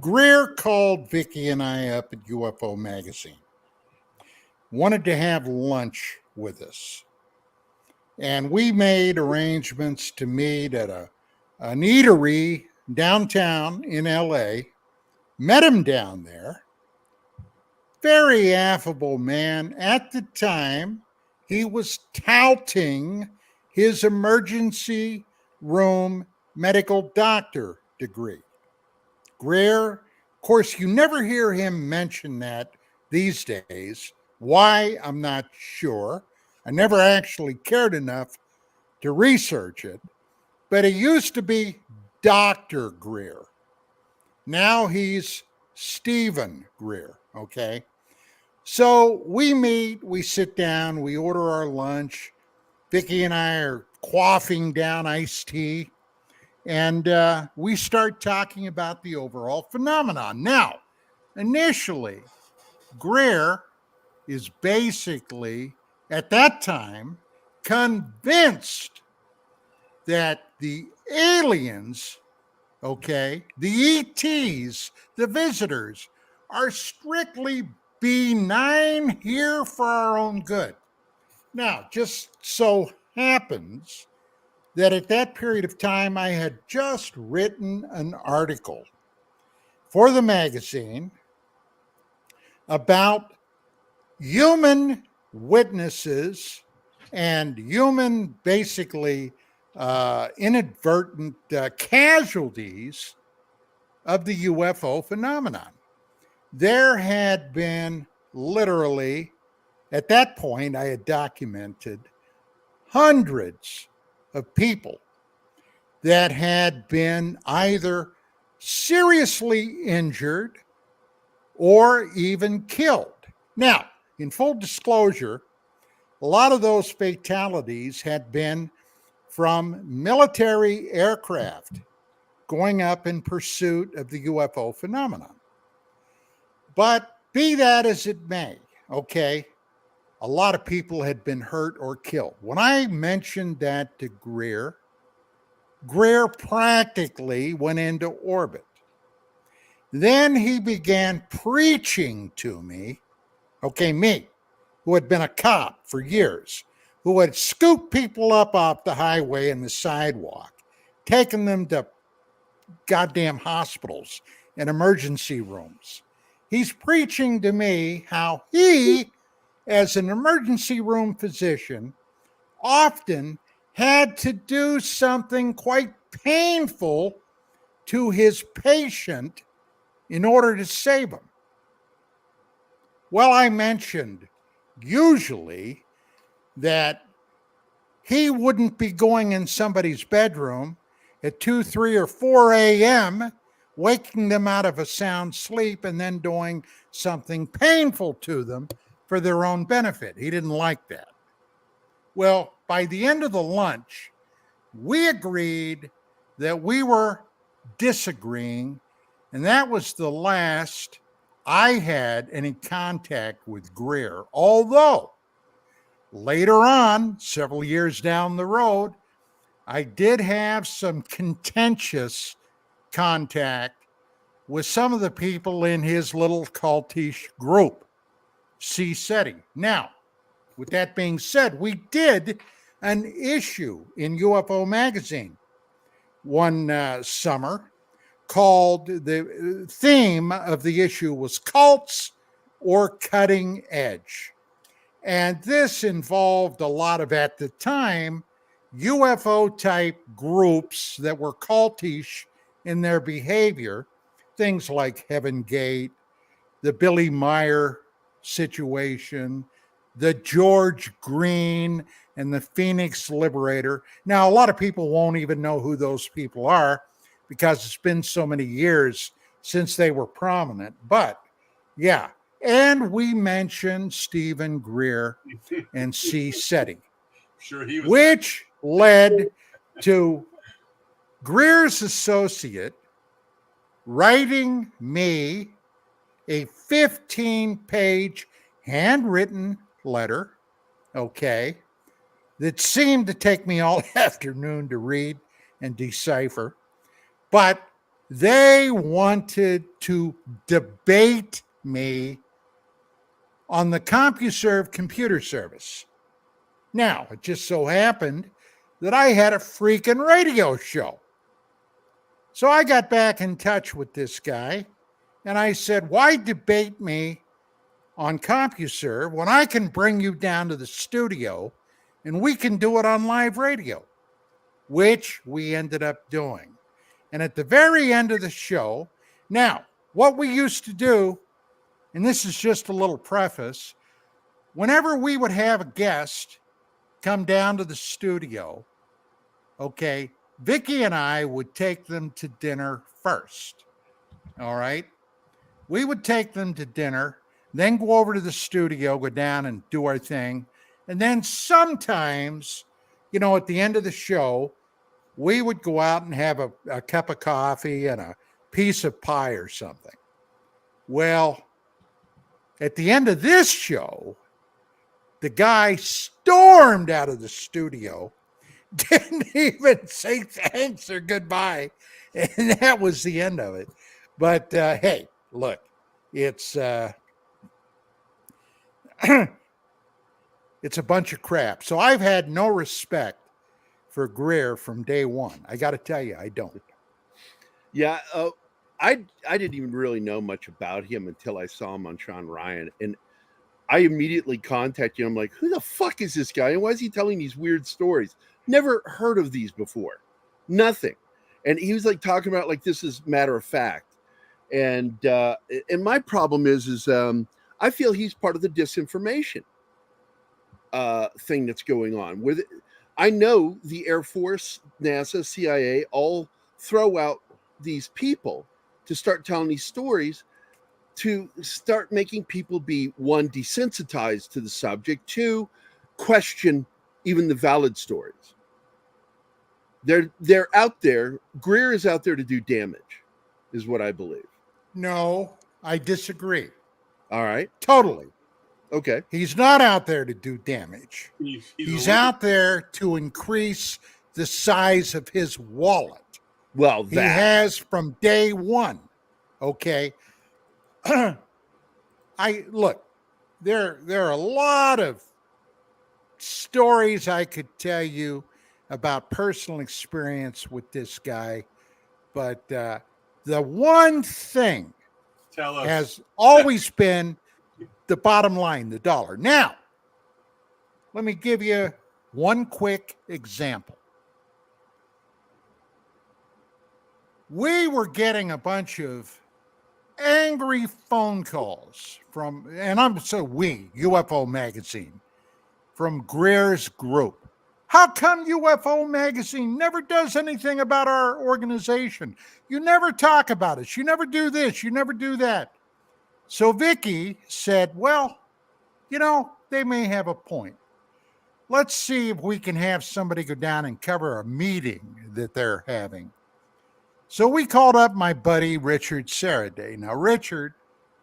Greer called Vicky and I up at UFO Magazine, wanted to have lunch with us. And we made arrangements to meet at an eatery downtown in LA, met him down there. Very affable man. At the time, he was touting his emergency room medical doctor degree. Greer, of course, you never hear him mention that these days. Why, I'm not sure. I never actually cared enough to research it. But he used to be Dr. Greer. Now he's Stephen Greer, okay? So we meet, we sit down, we order our lunch. Vicky and I are quaffing down iced tea, and we start talking about the overall phenomenon. Now, initially, Greer is basically, at that time, convinced that the aliens, okay, the ETs, the visitors, are strictly benign here for our own good. Now, just so happens that at that period of time, I had just written an article for the magazine about human witnesses and human, basically, inadvertent casualties of the UFO phenomenon. There had been literally, at that point, I had documented hundreds of people that had been either seriously injured or even killed. Now, in full disclosure, a lot of those fatalities had been from military aircraft going up in pursuit of the UFO phenomenon. But be that as it may, okay, a lot of people had been hurt or killed. When I mentioned that to Greer, Greer practically went into orbit. Then he began preaching to me, okay, me, who had been a cop for years, who had scooped people up off the highway and the sidewalk, taken them to goddamn hospitals and emergency rooms. He's preaching to me how he, as an emergency room physician, often had to do something quite painful to his patient in order to save him. Well, I mentioned usually that he wouldn't be going in somebody's bedroom at 2, 3, or 4 a.m., waking them out of a sound sleep and then doing something painful to them for their own benefit. He didn't like that. Well, by the end of the lunch, we agreed that we were disagreeing, and that was the last I had any contact with Greer. Although, later on, several years down the road, I did have some contentious contact with some of the people in his little cultish group, C. SETI. Now, with that being said, we did an issue in UFO Magazine one summer called, the theme of the issue was Cults or Cutting Edge. And this involved a lot of, at the time, UFO type groups that were cultish in their behavior, things like Heaven Gate, the Billy Meyer situation, the George Green and the Phoenix Liberator. Now, a lot of people won't even know who those people are because it's been so many years since they were prominent. But yeah, and we mentioned Stephen Greer and C. SETI, Sure, he was. which led to Greer's associate writing me a 15-page handwritten letter, okay, that seemed to take me all afternoon to read and decipher. But they wanted to debate me on the CompuServe computer service. Now, it just so happened that I had a freaking radio show. So I got back in touch with this guy and I said, why debate me on CompuServe when I can bring you down to the studio and we can do it on live radio, which we ended up doing. And at the very end of the show, now, what we used to do, and this is just a little preface, whenever we would have a guest come down to the studio, okay, Vicky and I would take them to dinner first. All right. We would take them to dinner, then go over to the studio, go down and do our thing. And then sometimes, you know, at the end of the show, we would go out and have a cup of coffee and a piece of pie or something. Well, at the end of this show, the guy stormed out of the studio, didn't even say thanks or goodbye, and that was the end of it. But hey, look, it's it's a bunch of crap. So I've had no respect for Greer from day one. I got to tell you, I don't. Yeah, I didn't even really know much about him until I saw him on Sean Ryan, and I immediately contacted him. I'm like, who the fuck is this guy, and why is he telling these weird stories? Never heard of these before, nothing. And he was like talking about like this is matter of fact, and my problem is I feel he's part of the disinformation thing that's going on. With I know the Air Force, NASA, CIA all throw out these people to start telling these stories, to start making people be, one, desensitized to the subject, two, question even the valid stories. They're out there. Greer is out there to do damage, is what I believe. No, I disagree. All right. Totally. Okay. He's not out there to do damage. He's out there to increase the size of his wallet. Well, he has from day one. Okay. Look, there are a lot of stories I could tell you about personal experience with this guy, but the one thing has always been the bottom line, the dollar. Now, let me give you one quick example. We were getting a bunch of angry phone calls from, and UFO Magazine, from Greer's group. How come UFO Magazine never does anything about our organization? You never talk about us. You never do this. You never do that. So Vicky said, well, you know, they may have a point. Let's see if we can have somebody go down and cover a meeting that they're having. So we called up my buddy, Richard Saraday. Now, Richard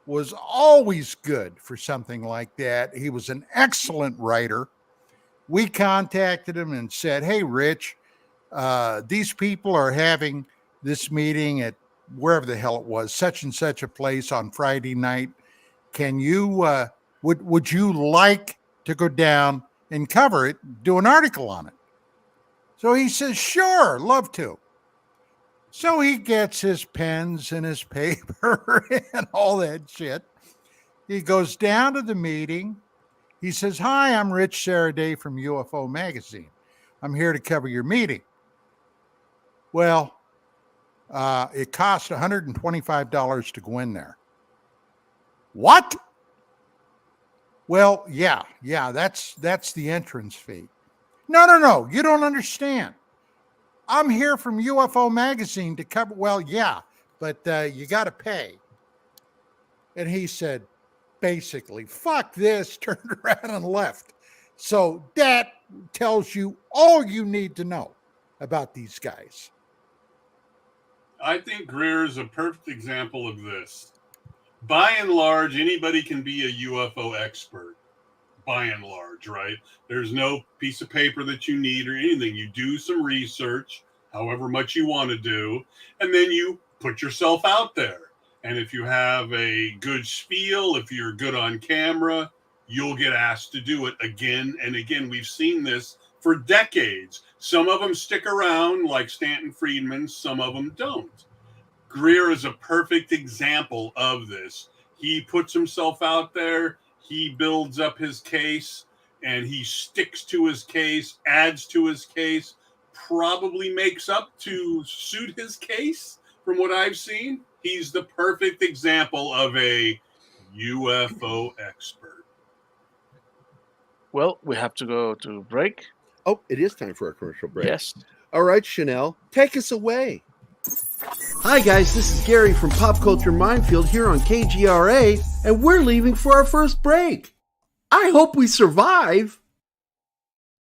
was always good for something like that. He was an excellent writer. We contacted him and said, hey, Rich, these people are having this meeting at wherever the hell it was, such and such a place on Friday night. Can you, would you like to go down and cover it, do an article on it? So he says, sure, love to. So he gets his pens and his paper and all that shit. He goes down to the meeting. He says, hi, I'm Rich Saraday from UFO Magazine. I'm here to cover your meeting. Well, it cost $125 to go in there. What? Well, yeah, that's the entrance fee. No, you don't understand. I'm here from UFO Magazine to cover. Well, yeah, but you got to pay. And he said, basically, fuck this, turned around and left. So that tells you all you need to know about these guys. I think Greer is a perfect example of this. By and large, anybody can be a UFO expert. By and large, right? There's no piece of paper that you need or anything. You do some research, however much you want to do, and then you put yourself out there. And if you have a good spiel, if you're good on camera, you'll get asked to do it again and again. We've seen this for decades. Some of them stick around, like Stanton Friedman. Some of them don't. Greer is a perfect example of this. He puts himself out there. He builds up his case, and he sticks to his case, adds to his case, probably makes up to suit his case from what I've seen. He's the perfect example of a UFO expert. Well, we have to go to break. Oh, it is time for a commercial break. Yes. All right, Chanel, take us away. Hi, guys. This is Gary from Pop Culture Minefield here on KGRA, and we're leaving for our first break. I hope we survive.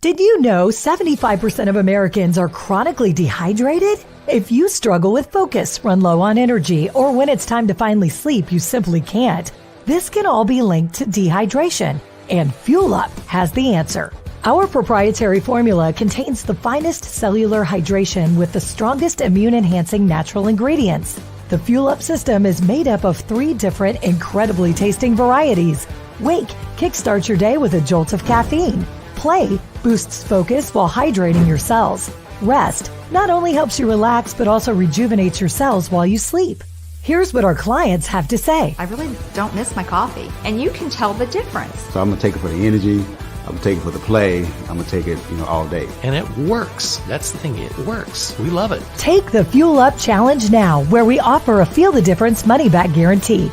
Did you know 75% of Americans are chronically dehydrated? If you struggle with focus, run low on energy, or when it's time to finally sleep, you simply can't, this can all be linked to dehydration, and Fuel Up has the answer. Our proprietary formula contains the finest cellular hydration with the strongest immune-enhancing natural ingredients. The Fuel Up system is made up of 3 different incredibly tasting varieties. Wake kickstarts your day with a jolt of caffeine. Play boosts focus while hydrating your cells. Rest not only helps you relax, but also rejuvenates your cells while you sleep. Here's what our clients have to say. I really don't miss my coffee, and you can tell the difference. So I'm going to take it for the energy. I'm going to take it for the play. I'm going to take it, all day. And it works. That's the thing. It works. We love it. Take the Fuel Up Challenge now, where we offer a Feel the Difference money-back guarantee.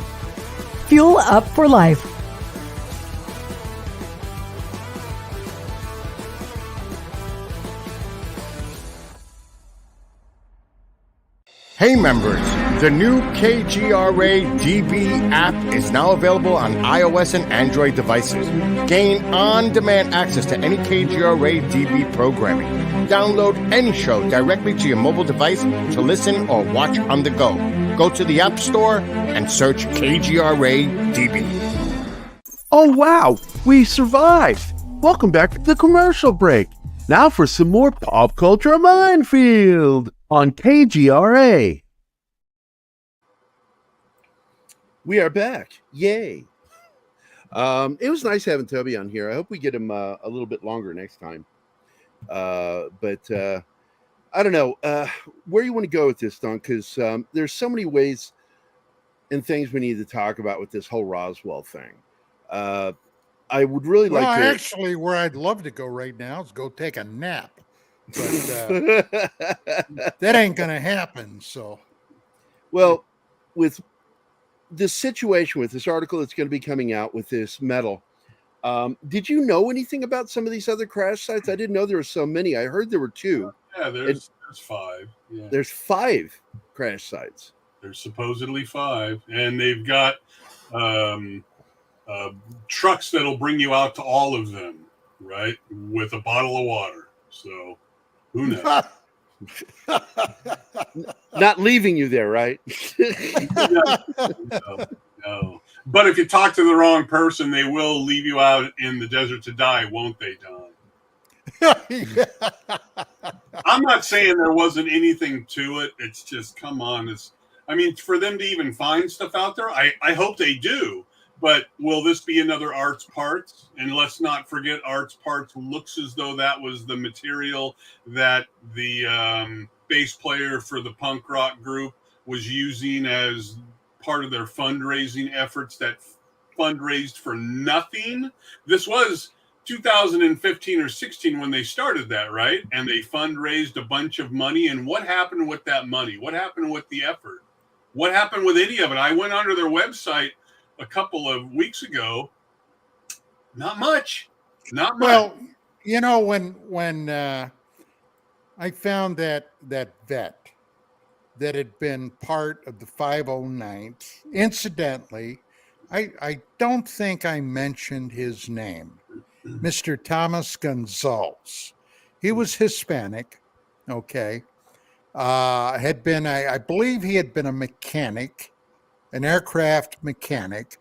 Fuel Up for life. Hey members, the new KGRA DB app is now available on iOS and Android devices. Gain on-demand access to any KGRA DB programming. Download any show directly to your mobile device to listen or watch on the go. Go to the App Store and search KGRA DB. Oh, wow, we survived. Welcome back to the commercial break. Now for some more Pop Culture Minefield on KGRA. We are back. Yay. It was nice having Toby on here. I hope we get him a little bit longer next time. But I don't know where you want to go with this, Don, because there's so many ways and things we need to talk about with this whole Roswell thing. I would really like to. Actually, where I'd love to go right now is go take a nap. But that ain't going to happen. So, well, with this situation, with this article that's going to be coming out with this metal, did you know anything about some of these other crash sites? I didn't know there were so many. I heard there were 2. Yeah, there's 5. Yeah. There's 5 crash sites. There's supposedly 5, and they've got trucks that'll bring you out to all of them, right? With a bottle of water. So who knows? Not leaving you there, right? No. But if you talk to the wrong person, they will leave you out in the desert to die, won't they, Don? I'm not saying there wasn't anything to it. It's just, come on. For them to even find stuff out there, I hope they do. But will this be another Arts Parts? And let's not forget, Arts Parts looks as though that was the material that the bass player for the punk rock group was using as part of their fundraising efforts that fundraised for nothing. This was 2015 or 16 when they started that, right? And they fundraised a bunch of money. And what happened with that money? What happened with the effort? What happened with any of it? I went onto their website a couple of weeks ago. Not much. Not much. Well, you know, when I found that vet that had been part of the 509th, incidentally, I don't think I mentioned his name, Mr. Thomas Gonzalez. He was Hispanic, okay. Had been, I believe he had been a mechanic, an aircraft mechanic.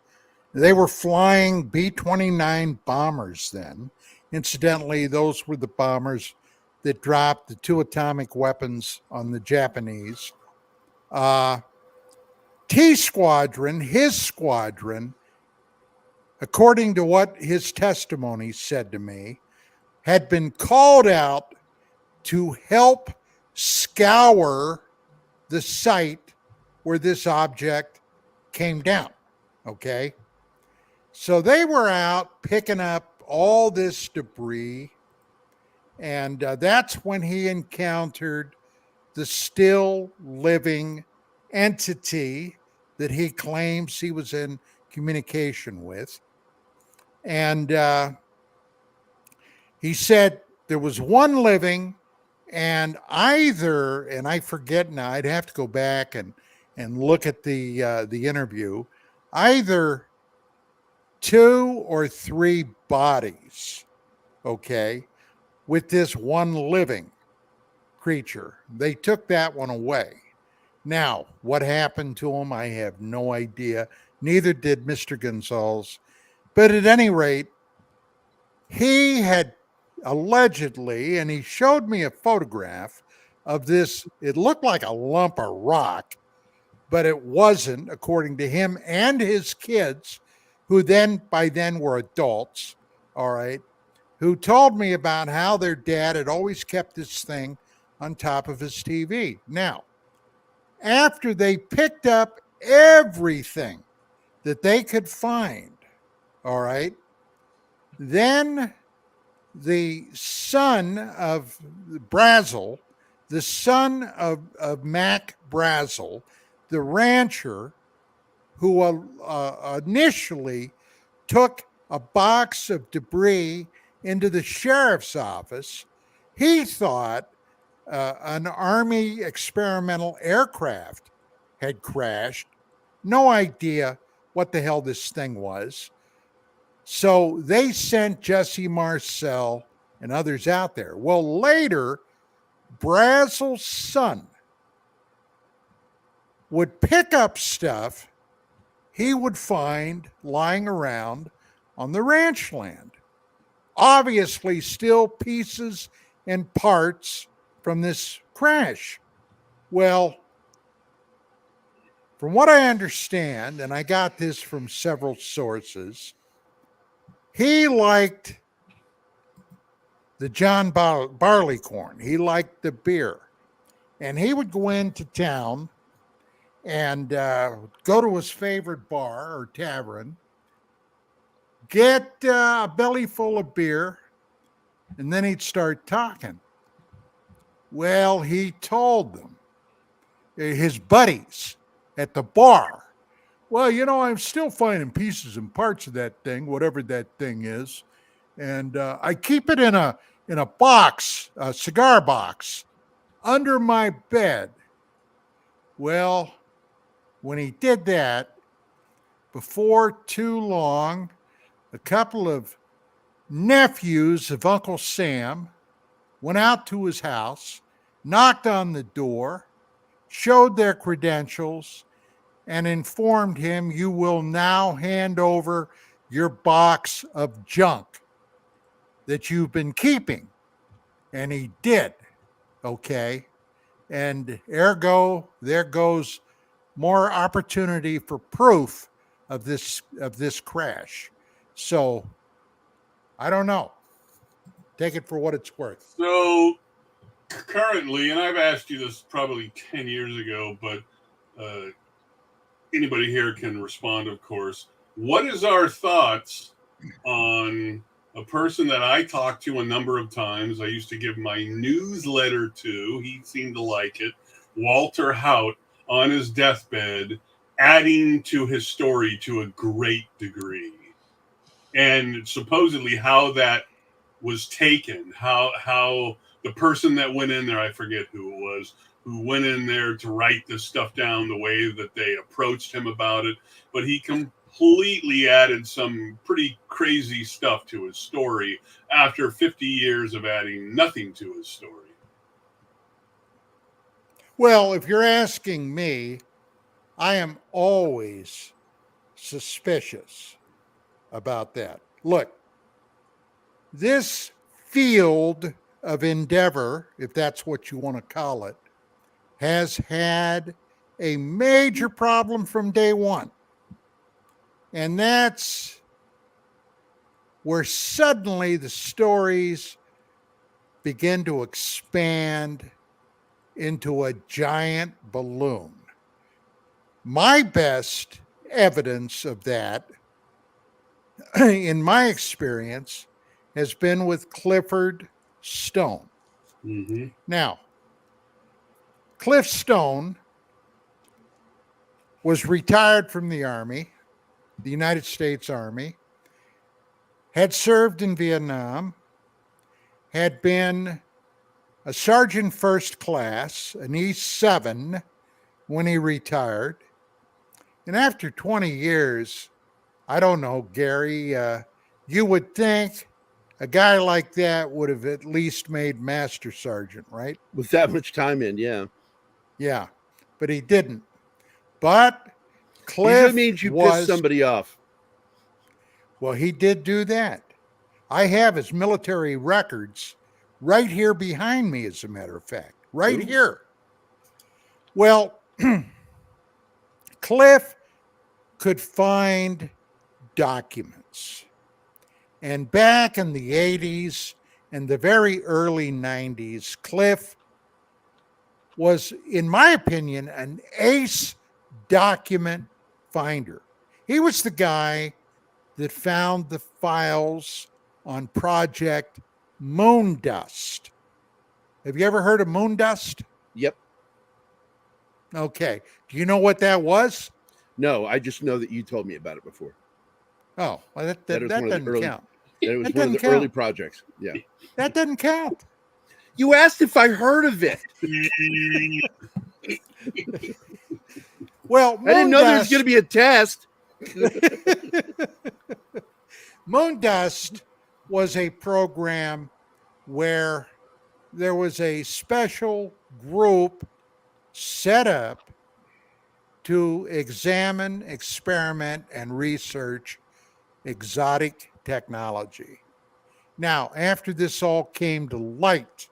They were flying B-29 bombers then. Incidentally, those were the bombers that dropped the 2 atomic weapons on the Japanese. T Squadron, his squadron, according to what his testimony said to me, had been called out to help scour the site where this object came down. Okay. So they were out picking up all this debris. And that's when he encountered the still living entity that he claims he was in communication with. And he said there was one living, and either, and I forget now, I'd have to go back and look at the interview, either 2 or 3 bodies, okay, with this one living creature. They took that one away. Now, what happened to him, I have no idea. Neither did Mr. Gonzalez. But at any rate, he had allegedly, and he showed me a photograph of this, it looked like a lump of rock, but it wasn't, according to him and his kids, who then by then were adults, all right, who told me about how their dad had always kept this thing on top of his TV. Now, after they picked up everything that they could find, all right, then the son of Brazel, the son of Mac Brazel, the rancher who initially took a box of debris into the sheriff's office, he thought an Army experimental aircraft had crashed. No idea what the hell this thing was. So they sent Jesse Marcel and others out there. Well, later, Brazel's son would pick up stuff he would find lying around on the ranch land. Obviously, still pieces and parts from this crash. Well, from what I understand, and I got this from several sources, he liked the John Barleycorn. He liked the beer. And he would go into town and go to his favorite bar or tavern, get a belly full of beer, and then he'd start talking. Well, he told them, his buddies at the bar, well, you know, I'm still finding pieces and parts of that thing, whatever that thing is, and I keep it in a box, a cigar box, under my bed. Well, when he did that, before too long, a couple of nephews of Uncle Sam went out to his house, knocked on the door, showed their credentials, and informed him, you will now hand over your box of junk that you've been keeping. And he did, okay? And ergo, there goes more opportunity for proof of this crash. So, I don't know. Take it for what it's worth. So, currently, and I've asked you this probably 10 years ago, but anybody here can respond, of course. What is our thoughts on a person that I talked to a number of times? I used to give my newsletter to. He seemed to like it. Walter Haut, on his deathbed, adding to his story to a great degree. and supposedly how that was taken, how the person that went in there, I forget who it was, who went in there to write this stuff down, the way that they approached him about it, but he completely added some pretty crazy stuff to his story after 50 years of adding nothing to his story. Well, if you're asking me, I am always suspicious about that. Look, this field of endeavor, if that's what you want to call it, has had a major problem from day one. And that's where suddenly the stories begin to expand into a giant balloon. My best evidence of that, in my experience, has been with Clifford Stone. Mm-hmm. Now, Cliff Stone was retired from the Army, the United States Army, had served in Vietnam, had been a sergeant first class, an E7, when he retired. And after 20 years, I don't know, Gary, you would think a guy like that would have at least made master sergeant, right? With that much time in, yeah. Yeah, but he didn't. But Cliff usually means you pissed somebody off. Well, he did do that. I have his military records right here behind me, as a matter of fact. Right here. Well, Cliff could find documents. And back in the 80s and the very early 90s, Cliff was, in my opinion, an ace document finder. He was the guy that found the files on Project Moondust. Have you ever heard of Moondust? Yep. Okay. Do you know what that was? No, I just know that you told me about it before. Oh, well, that doesn't count. That it was one of the early projects. Yeah. That doesn't count. You asked if I heard of it. Well, I didn't know there was going to be a test. Moondust was a program where there was a special group set up to examine, experiment, and research exotic technology. Now, after this all came to light,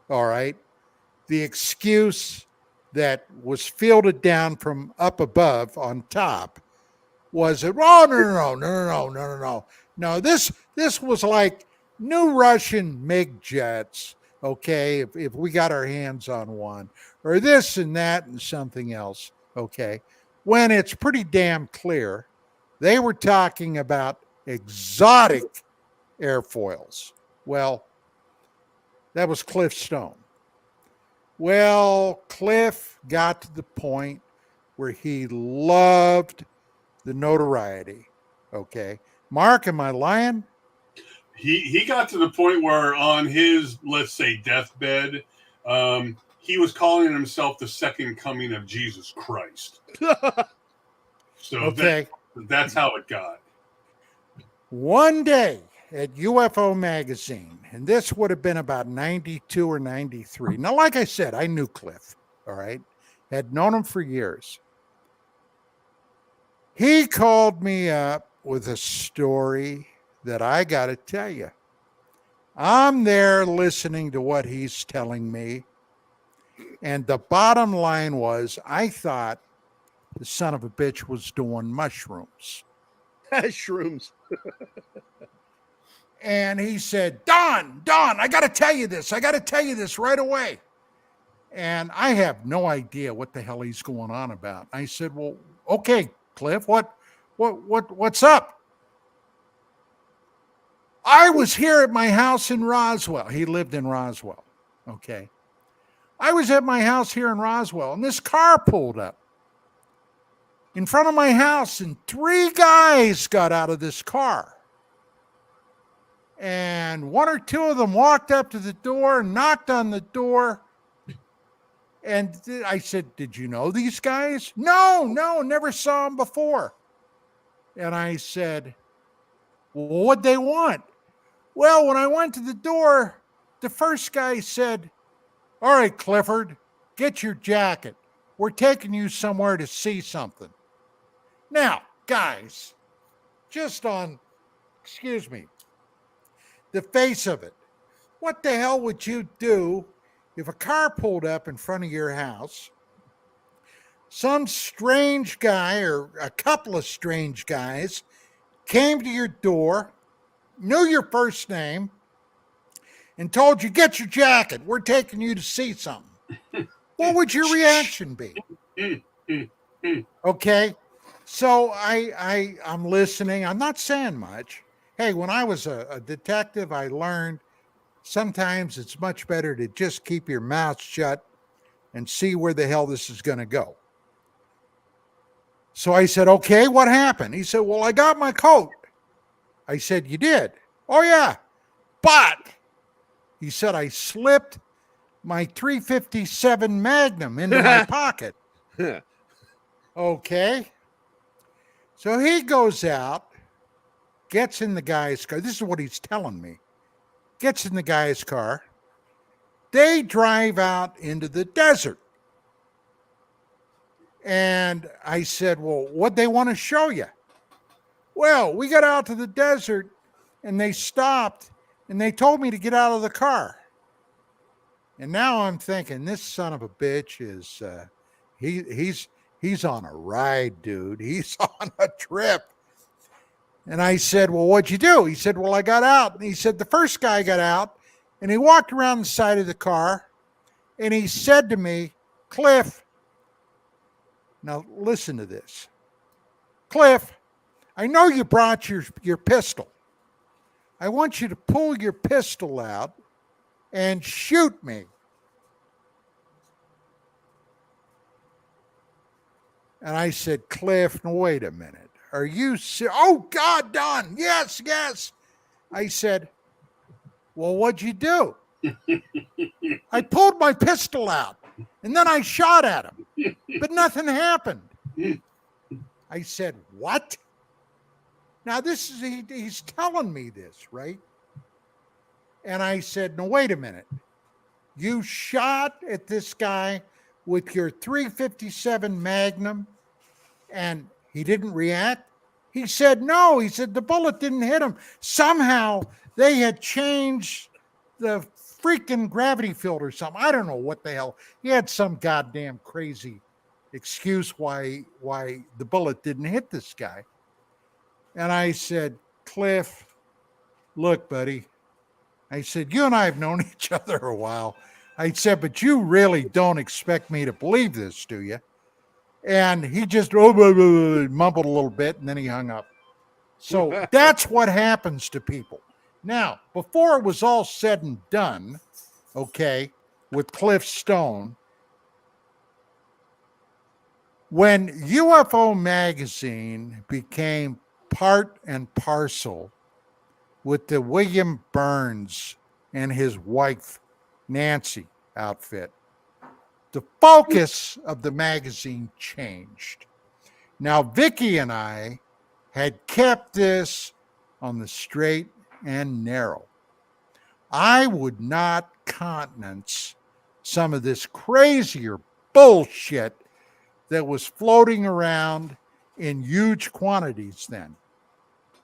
all right, the excuse that was fielded down from up above on top was that, oh, no. No, this was like new Russian MiG jets, okay, if we got our hands on one, or this and that and something else, okay, when it's pretty damn clear they were talking about exotic airfoils. Well, that was Cliff Stone. Well, Cliff got to the point where he loved the notoriety. Okay. Mark, am I lying? He got to the point where on his, let's say, deathbed, he was calling himself the second coming of Jesus Christ. So okay. That's how it got. One day at UFO Magazine, and this would have been about 92 or 93. Now, like I said, I knew Cliff, all right? Had known him for years. He called me up with a story that I got to tell you. I'm there listening to what he's telling me. And the bottom line was, I thought the son of a bitch was doing mushrooms. Shrooms. And he said, Don, I got to tell you this. I got to tell you this right away. And I have no idea what the hell he's going on about. I said, well, okay, Cliff, what's up? I was here at my house in Roswell. He lived in Roswell. Okay. I was at my house here in Roswell, and this car pulled up in front of my house, and 3 guys got out of this car. And one or two of them walked up to the door, knocked on the door. And I said, did you know these guys? No, never saw them before. And I said, well, what'd they want? Well, when I went to the door, the first guy said, all right, Clifford, get your jacket. We're taking you somewhere to see something. Now, guys, just on, the face of it, what the hell would you do if a car pulled up in front of your house, some strange guy or a couple of strange guys came to your door, knew your first name, and told you, get your jacket, we're taking you to see something? What would your reaction be? Okay, so I'm listening. I'm not saying much. Hey, when I was a detective, I learned sometimes it's much better to just keep your mouth shut and see where the hell this is going to go. So I said, okay, what happened? He said, well, I got my coat. I said, you did? Oh, yeah. But, he said, I slipped my .357 Magnum into my pocket. Okay. So he goes out, gets in the guy's car. This is what he's telling me. Gets in the guy's car. They drive out into the desert. And I said, well, what'd they want to show you? Well, we got out to the desert and they stopped and they told me to get out of the car. And now I'm thinking, this son of a bitch is, he's on a ride, dude. He's on a trip. And I said, well, what'd you do? He said, well, I got out. And he said, the first guy got out and he walked around the side of the car and he said to me, Cliff, now listen to this. Cliff, I know you brought your pistol. I want you to pull your pistol out and shoot me. And I said, Cliff, no, wait a minute. Are you oh, God, Don. Yes. I said, well, what'd you do? I pulled my pistol out and then I shot at him, but nothing happened. I said, what? Now this is, he's telling me this, right? And I said, no, wait a minute. You shot at this guy with your .357 Magnum and he didn't react? He said, no. He said, the bullet didn't hit him. Somehow they had changed the freaking gravity field or something. I don't know what the hell. He had some goddamn crazy excuse why the bullet didn't hit this guy. And I said, Cliff, look, buddy. I said, you and I have known each other a while. I said, but you really don't expect me to believe this, do you? And he just mumbled a little bit and then he hung up. So that's what happens to people. Now, before it was all said and done, okay, with Cliff Stone, when UFO magazine became part and parcel with the William Burns and his wife, Nancy outfit, the focus of the magazine changed. Now, Vicky and I had kept this on the straight and narrow. I would not countenance some of this crazier bullshit that was floating around in huge quantities then.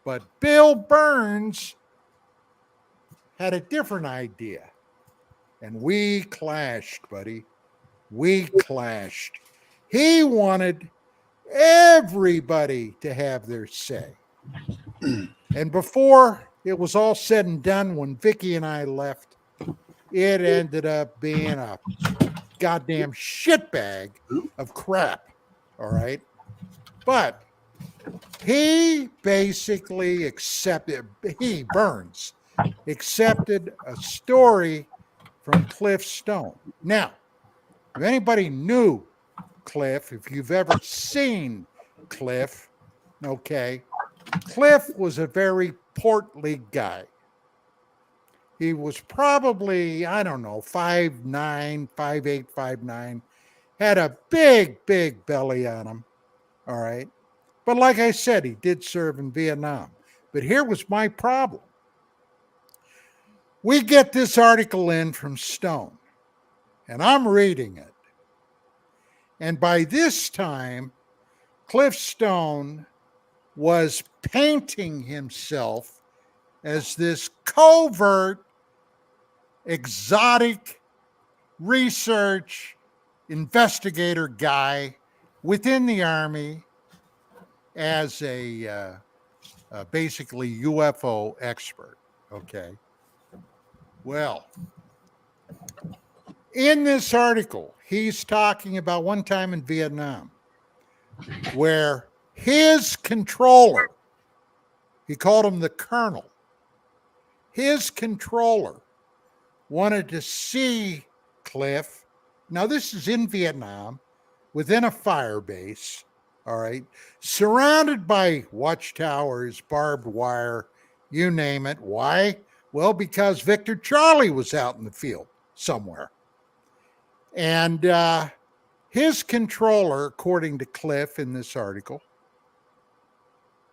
But Bill Burns had a different idea. And we clashed, buddy. We clashed. He wanted everybody to have their say. And before it was all said and done, when Vicky and I left, it ended up being a goddamn shitbag of crap. All right. But he basically Burns accepted a story from Cliff Stone. Now, if anybody knew Cliff, if you've ever seen Cliff, okay, Cliff was a very portly guy. He was probably, I don't know, 5'9", 5'8", 5'9", had a big, big belly on him. All right. But like I said, he did serve in Vietnam. But here was my problem. We get this article in from Stone, and I'm reading it. And by this time, Cliff Stone was painting himself as this covert, exotic research investigator guy within the Army as a basically UFO expert. Okay. Well, in this article, he's talking about one time in Vietnam where his controller, he called him the colonel, his controller wanted to see Cliff. Now, this is in Vietnam, within a fire base, all right, surrounded by watchtowers, barbed wire, you name it. Why? Well, because Victor Charlie was out in the field somewhere. And his controller, according to Cliff in this article,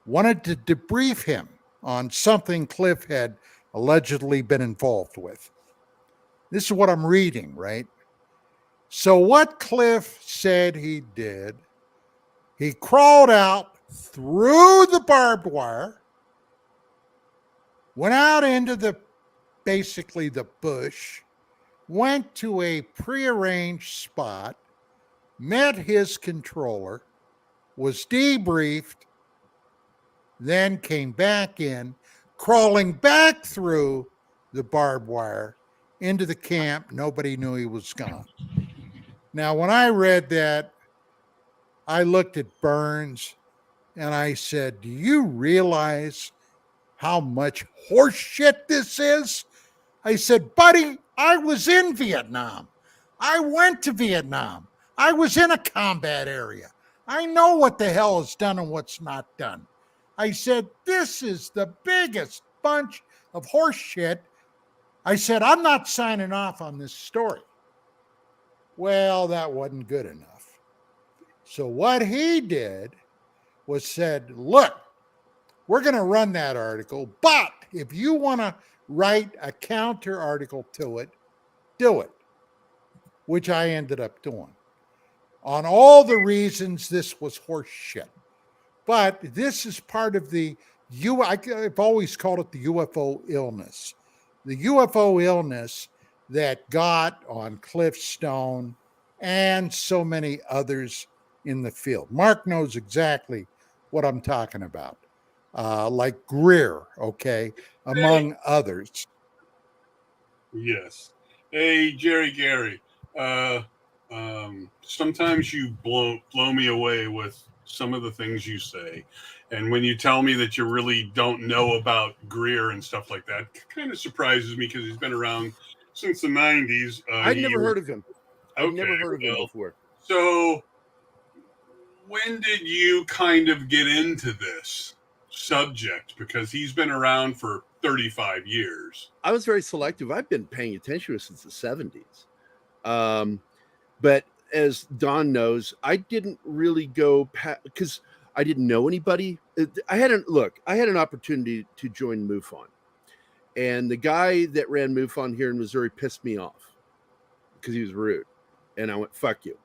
wanted to debrief him on something Cliff had allegedly been involved with. This is what I'm reading, right? So what Cliff said he did, he crawled out through the barbed wire, went out into basically the bush, went to a prearranged spot, met his controller, was debriefed, then came back in, crawling back through the barbed wire into the camp. Nobody knew he was gone. Now, when I read that, I looked at Burns and I said, do you realize how much horse shit this is? I said, buddy, I was in Vietnam. I went to Vietnam. I was in a combat area. I know what the hell is done and what's not done. I said, this is the biggest bunch of horse shit. I said, I'm not signing off on this story. Well, that wasn't good enough. So what he did was said, look, we're going to run that article, but if you want to write a counter article to it, do it, which I ended up doing on all the reasons this was horse shit. But this is part of I've always called it the UFO illness. The UFO illness that got on Cliff Stone and so many others in the field. Mark knows exactly what I'm talking about. Like Greer, okay, among others. Yes. Hey, Jerry Gary. Sometimes you blow me away with some of the things you say. And when you tell me that you really don't know about Greer and stuff like that, it kind of surprises me because he's been around since the 90s. I'd never heard of him. Okay, I've never heard of him before. So when did you kind of get into this subject? Because he's been around for 35 years. I was very selective. I've been paying attention to it since the 70s. But as Don knows, I didn't really go because I didn't know anybody. I had an opportunity to join MUFON. And the guy that ran MUFON here in Missouri pissed me off because he was rude. And I went, fuck you.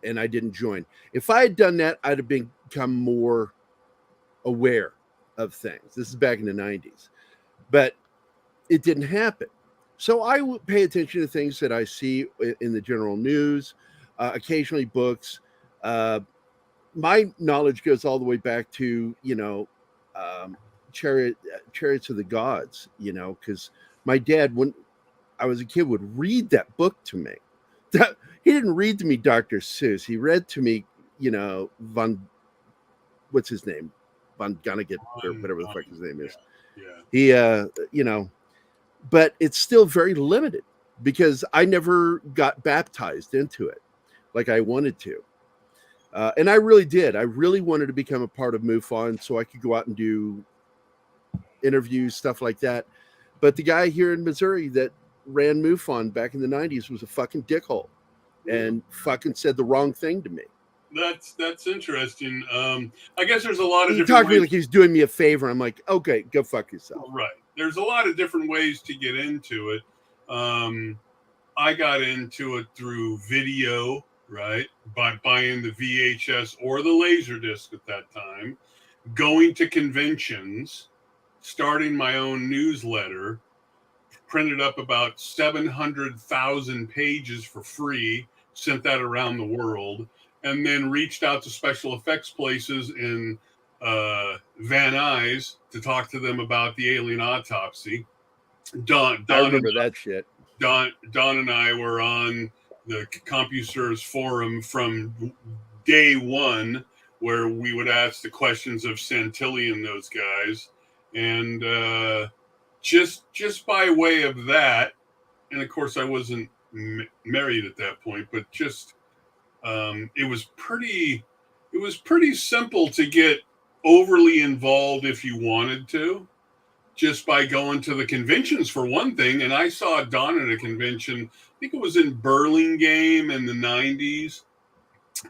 And I didn't join. If I had done that, I'd have become more aware of things. This is back in the 90s. But it didn't happen. So I would pay attention to things that I see in the general news, occasionally books. My knowledge goes all the way back to, Chariots of the Gods, because my dad, when I was a kid, would read that book to me. He didn't read to me Dr. Seuss. He read to me, what's his name? Von Gunnigan, or whatever the fuck his name is. Yeah. He, but it's still very limited because I never got baptized into it like I wanted to. And I really did. I really wanted to become a part of MUFON so I could go out and do interviews, stuff like that. But the guy here in Missouri that ran MUFON back in the 90s was a fucking dickhole and fucking said the wrong thing to me. That's interesting. I guess there's a lot of he different talked to me ways. like he was doing me a favor. I'm like, okay, go fuck yourself. Right. There's a lot of different ways to get into it. I got into it through video, right? By buying the VHS or the Laserdisc at that time, going to conventions, starting my own newsletter, printed up about 700,000 pages for free, sent that around the world, and then reached out to special effects places in Van Nuys to talk to them about the alien autopsy. Don I remember that shit. Don and I were on the CompuServe's forum from day one, where we would ask the questions of Santilli and those guys, and just by way of that, and of course I wasn't married at that point, but just it was pretty simple to get overly involved if you wanted to, just by going to the conventions for one thing. And I saw Don at a convention, I think it was in Burlingame in the 90s,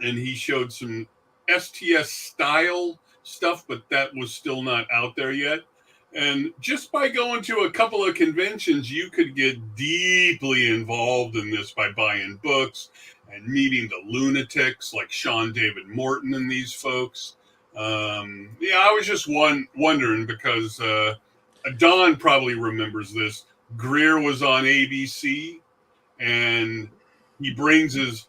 and he showed some STS style stuff, but that was still not out there yet. And just by going to a couple of conventions, you could get deeply involved in this by buying books and meeting the lunatics like Sean David Morton and these folks. I was just wondering because Don probably remembers this. Greer was on ABC, and he brings his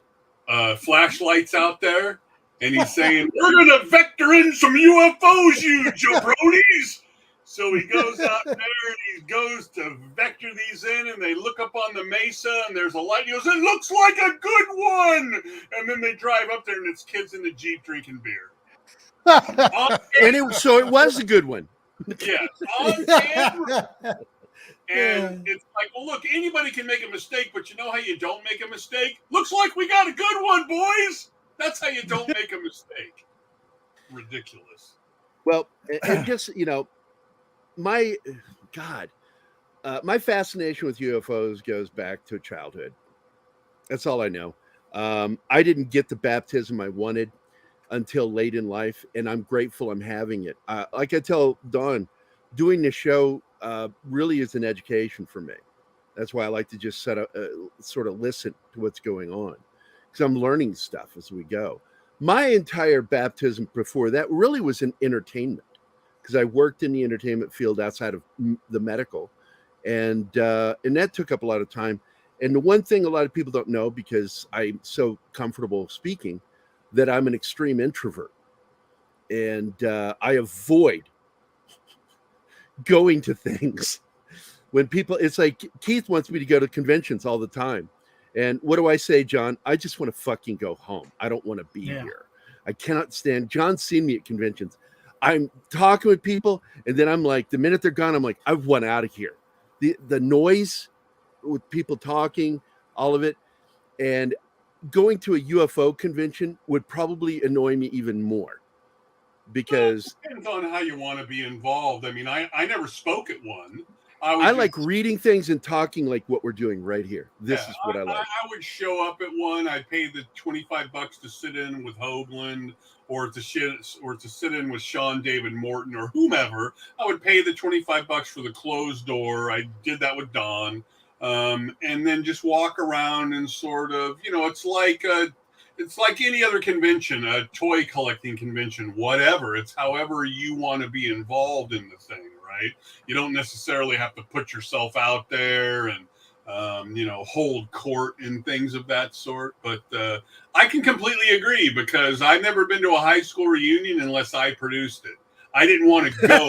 flashlights out there, and he's saying, "We're going to vector in some UFOs, you jabronis." So he goes out there and he goes to vector these in, and they look up on the mesa, and there's a light. He goes, "It looks like a good one." And then they drive up there, and it's kids in the Jeep drinking beer. So it was a good one. Yes, on camera. And it's like, well, look, anybody can make a mistake, but you know how you don't make a mistake? Looks like we got a good one, boys. That's how you don't make a mistake. Ridiculous. Well, and just, my fascination with UFOs goes back to childhood. That's all I know. I didn't get the baptism I wanted until late in life, and I'm grateful I'm having it. Like I tell Dawn, doing this show really is an education for me. That's why I like to just sort of listen to what's going on, because I'm learning stuff as we go. My entire baptism before that really was in entertainment, because I worked in the entertainment field outside of the medical, and that took up a lot of time. And the one thing a lot of people don't know, because I'm so comfortable speaking, that I'm an extreme introvert, and I avoid going to things when people. It's like Keith wants me to go to conventions all the time, and what do I say, John? I just want to fucking go home. I don't want to be here. I cannot stand. John's seen me at conventions. I'm talking with people, and then I'm like, the minute they're gone, I'm like, I want out of here. The noise with people talking, all of it, and going to a UFO convention would probably annoy me even more, because it depends on how you want to be involved. I mean, I never spoke at one. I like reading things and talking like what we're doing right here. This is what I like. I would show up at one. I'd pay the $25 to sit in with Hoagland, or to sit in with Sean David Morton or whomever. I would pay the $25 for the closed door. I did that with Don. And then just walk around and sort of, it's like any other convention, a toy collecting convention, whatever. It's however you want to be involved in the thing, right? You don't necessarily have to put yourself out there and, hold court and things of that sort. But I can completely agree, because I've never been to a high school reunion unless I produced it. I didn't want to go.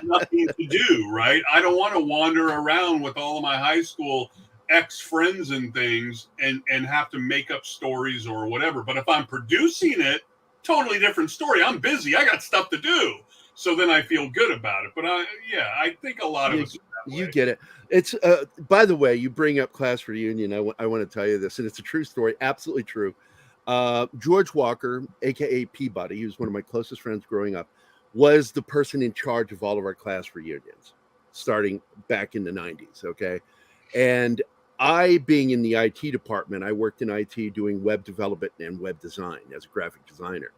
Nothing to do, right? I don't want to wander around with all of my high school ex-friends and things and have to make up stories or whatever. But if I'm producing it, totally different story. I'm busy. I got stuff to do. So then I feel good about it. But I think a lot of us. You get it. It's by the way, you bring up class reunion. I want to tell you this, and it's a true story. Absolutely true. George Walker, aka Peabody, he was one of my closest friends growing up, was the person in charge of all of our class reunions. starting back in the 90s. Okay. And I, being in the IT department, I worked in IT doing web development and web design as a graphic designer.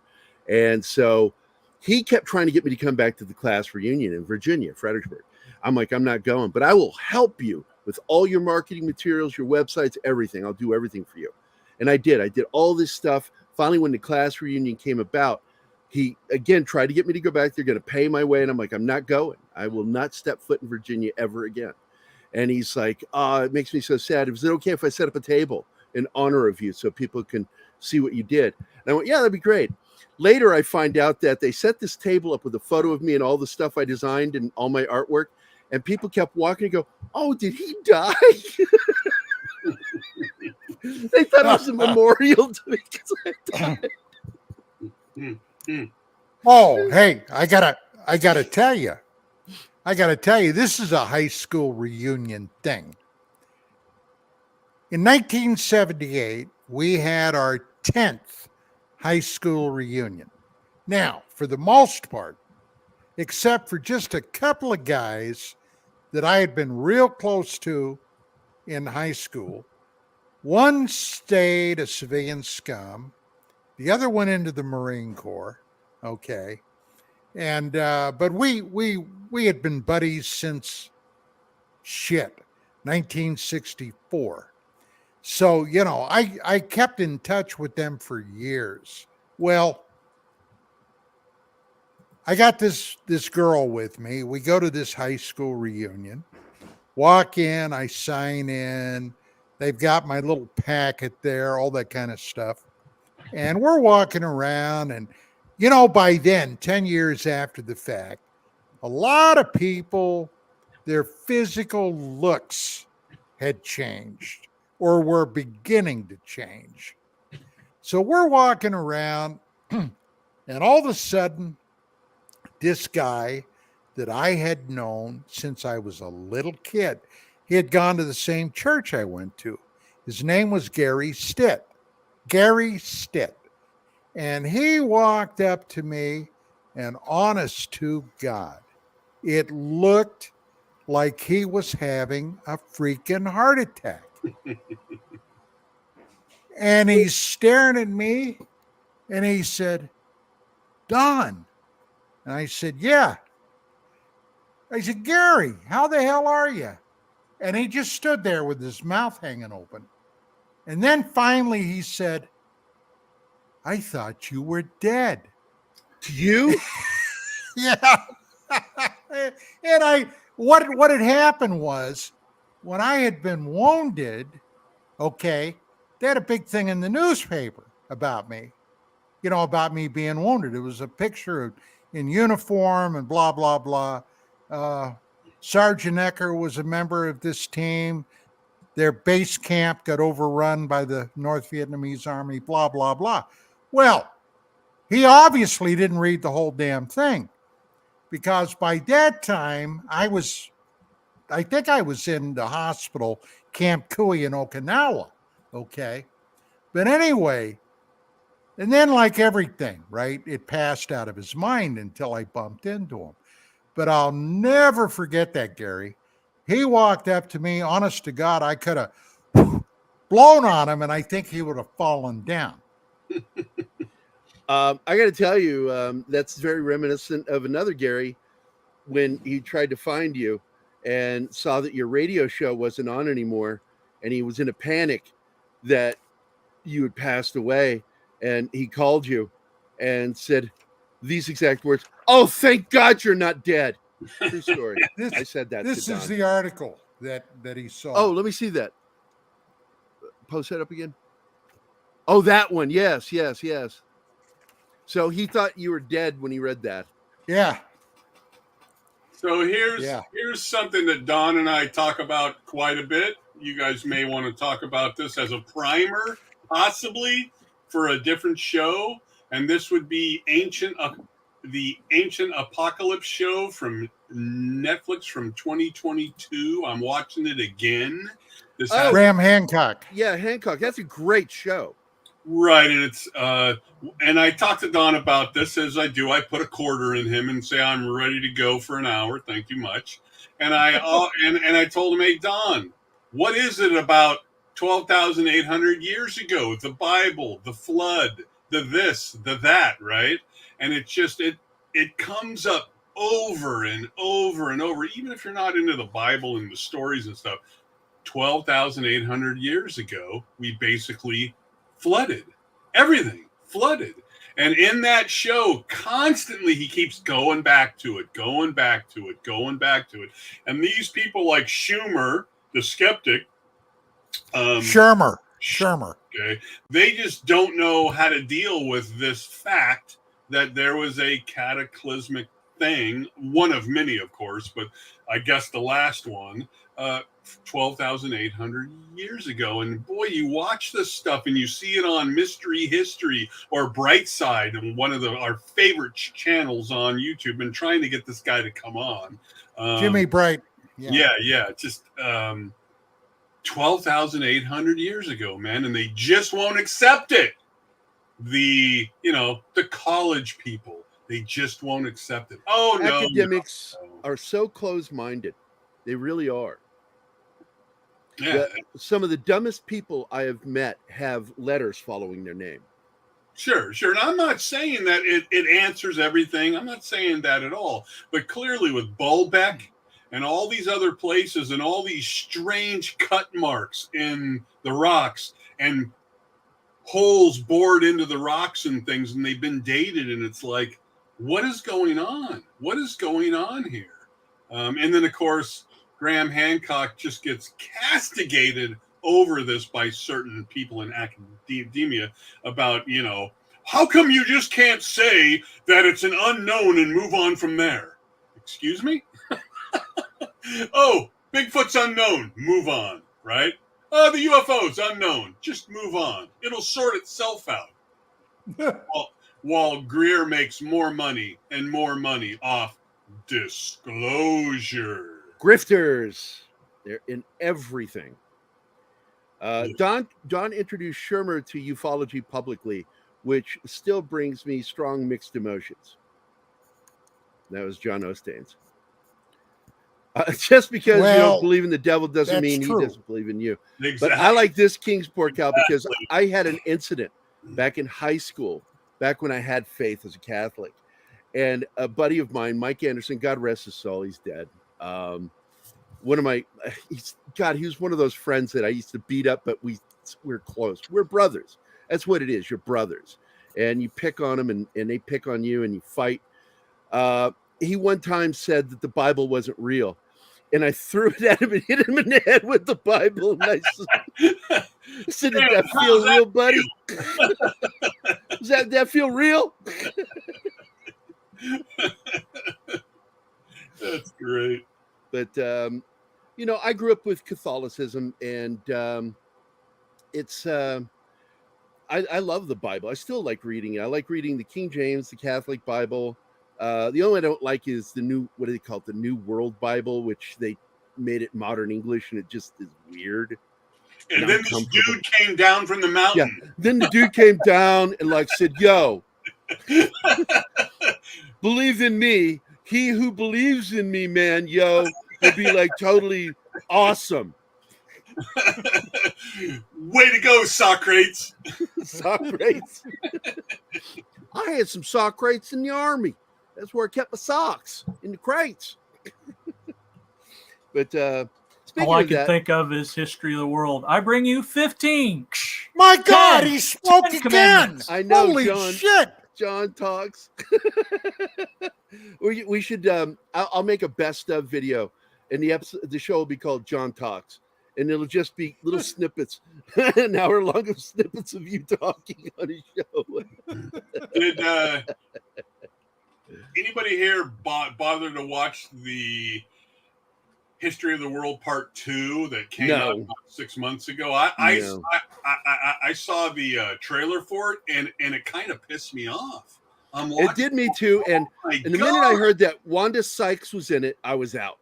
And so he kept trying to get me to come back to the class reunion in Virginia, Fredericksburg. I'm like, I'm not going, but I will help you with all your marketing materials, your websites, everything. I'll do everything for you. And I did. I did all this stuff. Finally, when the class reunion came about, he again tried to get me to go back. They're going to pay my way. And I'm like, I'm not going. I will not step foot in Virginia ever again. And he's like, it makes me so sad. Is it okay if I set up a table in honor of you so people can see what you did? And I went, yeah, that'd be great. Later, I find out that they set this table up with a photo of me and all the stuff I designed and all my artwork. And people kept walking and go, oh, did he die? They thought it was a memorial to me because I died. Oh, hey, I gotta tell you, this is a high school reunion thing. In 1978, we had our 10th high school reunion. Now, for the most part, except for just a couple of guys that I had been real close to in high school, one stayed a civilian scum, the other went into the Marine Corps. Okay. And but we had been buddies since 1964. So, you know, I kept in touch with them for years. Well, I got this girl with me. We go to this high school reunion. Walk in, I sign in. They've got my little packet there, all that kind of stuff. And we're walking around, and you know, by then, 10 years after the fact, a lot of people, their physical looks had changed or were beginning to change. So we're walking around, and all of a sudden, this guy that I had known since I was a little kid, he had gone to the same church I went to. His name was Gary Stitt. Gary Stitt. And he walked up to me, and honest to God, it looked like he was having a freaking heart attack. And he's staring at me, and he said, Don. And I said, yeah. I said, Gary, how the hell are you? And he just stood there with his mouth hanging open. And then finally he said, I thought you were dead. You? Yeah. And what had happened was, when I had been wounded, okay, they had a big thing in the newspaper about me, you know, about me being wounded. It was a picture of in uniform and blah, blah, blah. Sergeant Ecker was a member of this team. Their base camp got overrun by the North Vietnamese army, blah, blah, blah. Well, he obviously didn't read the whole damn thing, because by that time I think I was in the hospital, Camp Cooey in Okinawa. Okay. But anyway, and then like everything, right, it passed out of his mind until I bumped into him. But I'll never forget that, Gary. He walked up to me, honest to God, I could have blown on him, and I think he would have fallen down. I got to tell you, that's very reminiscent of another Gary, when he tried to find you and saw that your radio show wasn't on anymore, and he was in a panic that you had passed away, and he called you and said these exact words, oh, thank God you're not dead. True story. I said that. This is the article that he saw. Oh, let me see that. Post that up again. Oh, that one. Yes. So he thought you were dead when he read that. Yeah. So here's something that Don and I talk about quite a bit. You guys may want to talk about this as a primer, possibly for a different show. And this would be the Ancient Apocalypse show from Netflix from 2022. I'm watching it again. Graham Hancock. Yeah, Hancock. That's a great show. Right, and it's and I talked to Don about this, as I do. I put a quarter in him and say I'm ready to go for an hour. Thank you much. And I told him, hey, Don, what is it about 12,800 years ago? The Bible, the flood, the this, the that, right? And it comes up over and over and over, even if you're not into the Bible and the stories and stuff. 12,800 years ago, we basically flooded. Everything flooded. And in that show, constantly he keeps going back to it, going back to it, going back to it. And these people like Schumer, the skeptic, Shermer. Okay, they just don't know how to deal with this fact that there was a cataclysmic thing, one of many, of course, but I guess the last one, 12,800 years ago. And boy, you watch this stuff and you see it on Mystery History or Brightside, and one of our favorite channels on YouTube, and trying to get this guy to come on. Jimmy Bright. Yeah. Just 12,800 years ago, man. And they just won't accept it. The college people, they just won't accept it. Oh, no. Academics are so close-minded. They really are. Yeah. Some of the dumbest people I have met have letters following their name. Sure. And I'm not saying that it answers everything. I'm not saying that at all. But clearly with Bolbeck and all these other places and all these strange cut marks in the rocks and holes bored into the rocks and things, and they've been dated, and it's like, what is going on? What is going on here? And then, of course, Graham Hancock just gets castigated over this by certain people in academia about, how come you just can't say that it's an unknown and move on from there? Excuse me? Oh, Bigfoot's unknown. Move on, right? Oh, the UFO's unknown. Just move on. It'll sort itself out. While Greer makes more money and more money off disclosure. Grifters. They're in everything. Don introduced Shermer to ufology publicly, which still brings me strong mixed emotions. That was John Ostane's. Just because you don't believe in the devil doesn't mean he doesn't believe in you. Exactly. But I like this Kingsport cow because I had an incident back in high school, back when I had faith as a Catholic. And a buddy of mine, Mike Anderson, God rest his soul, he's dead. He was one of those friends that I used to beat up, but we're close. We're brothers. That's what it is. You're brothers. And you pick on them and they pick on you and you fight. He one time said that the Bible wasn't real. And I threw it at him and hit him in the head with the Bible. And I said, did that feel real, buddy? Does that feel real? That's great. But, I grew up with Catholicism, and it's I love the Bible. I still like reading it. I like reading the King James, the Catholic Bible. The only one I don't like is the new, what do they call it? The New World Bible, which they made it modern English, and it just is weird. And then this dude came down from the mountain. Yeah. Then the dude came down and said, yo, believe in me. He who believes in me, man, will be totally awesome. Way to go, Socrates. Socrates. I had some Socrates in the army. That's where I kept my socks, in the crates. But all I can think of is History of the World. I bring you 15. My God, he spoke again. I know, Holy John. Shit. John talks. we should. I'll make a best of video, and the show will be called John Talks, and it'll just be little snippets, an hour long of snippets of you talking on his show. Did anybody here bother to watch the History of the World Part 2 that came out about 6 months ago? I saw the trailer for it, and it kind of pissed me off. It did me too, and the minute I heard that Wanda Sykes was in it, I was out,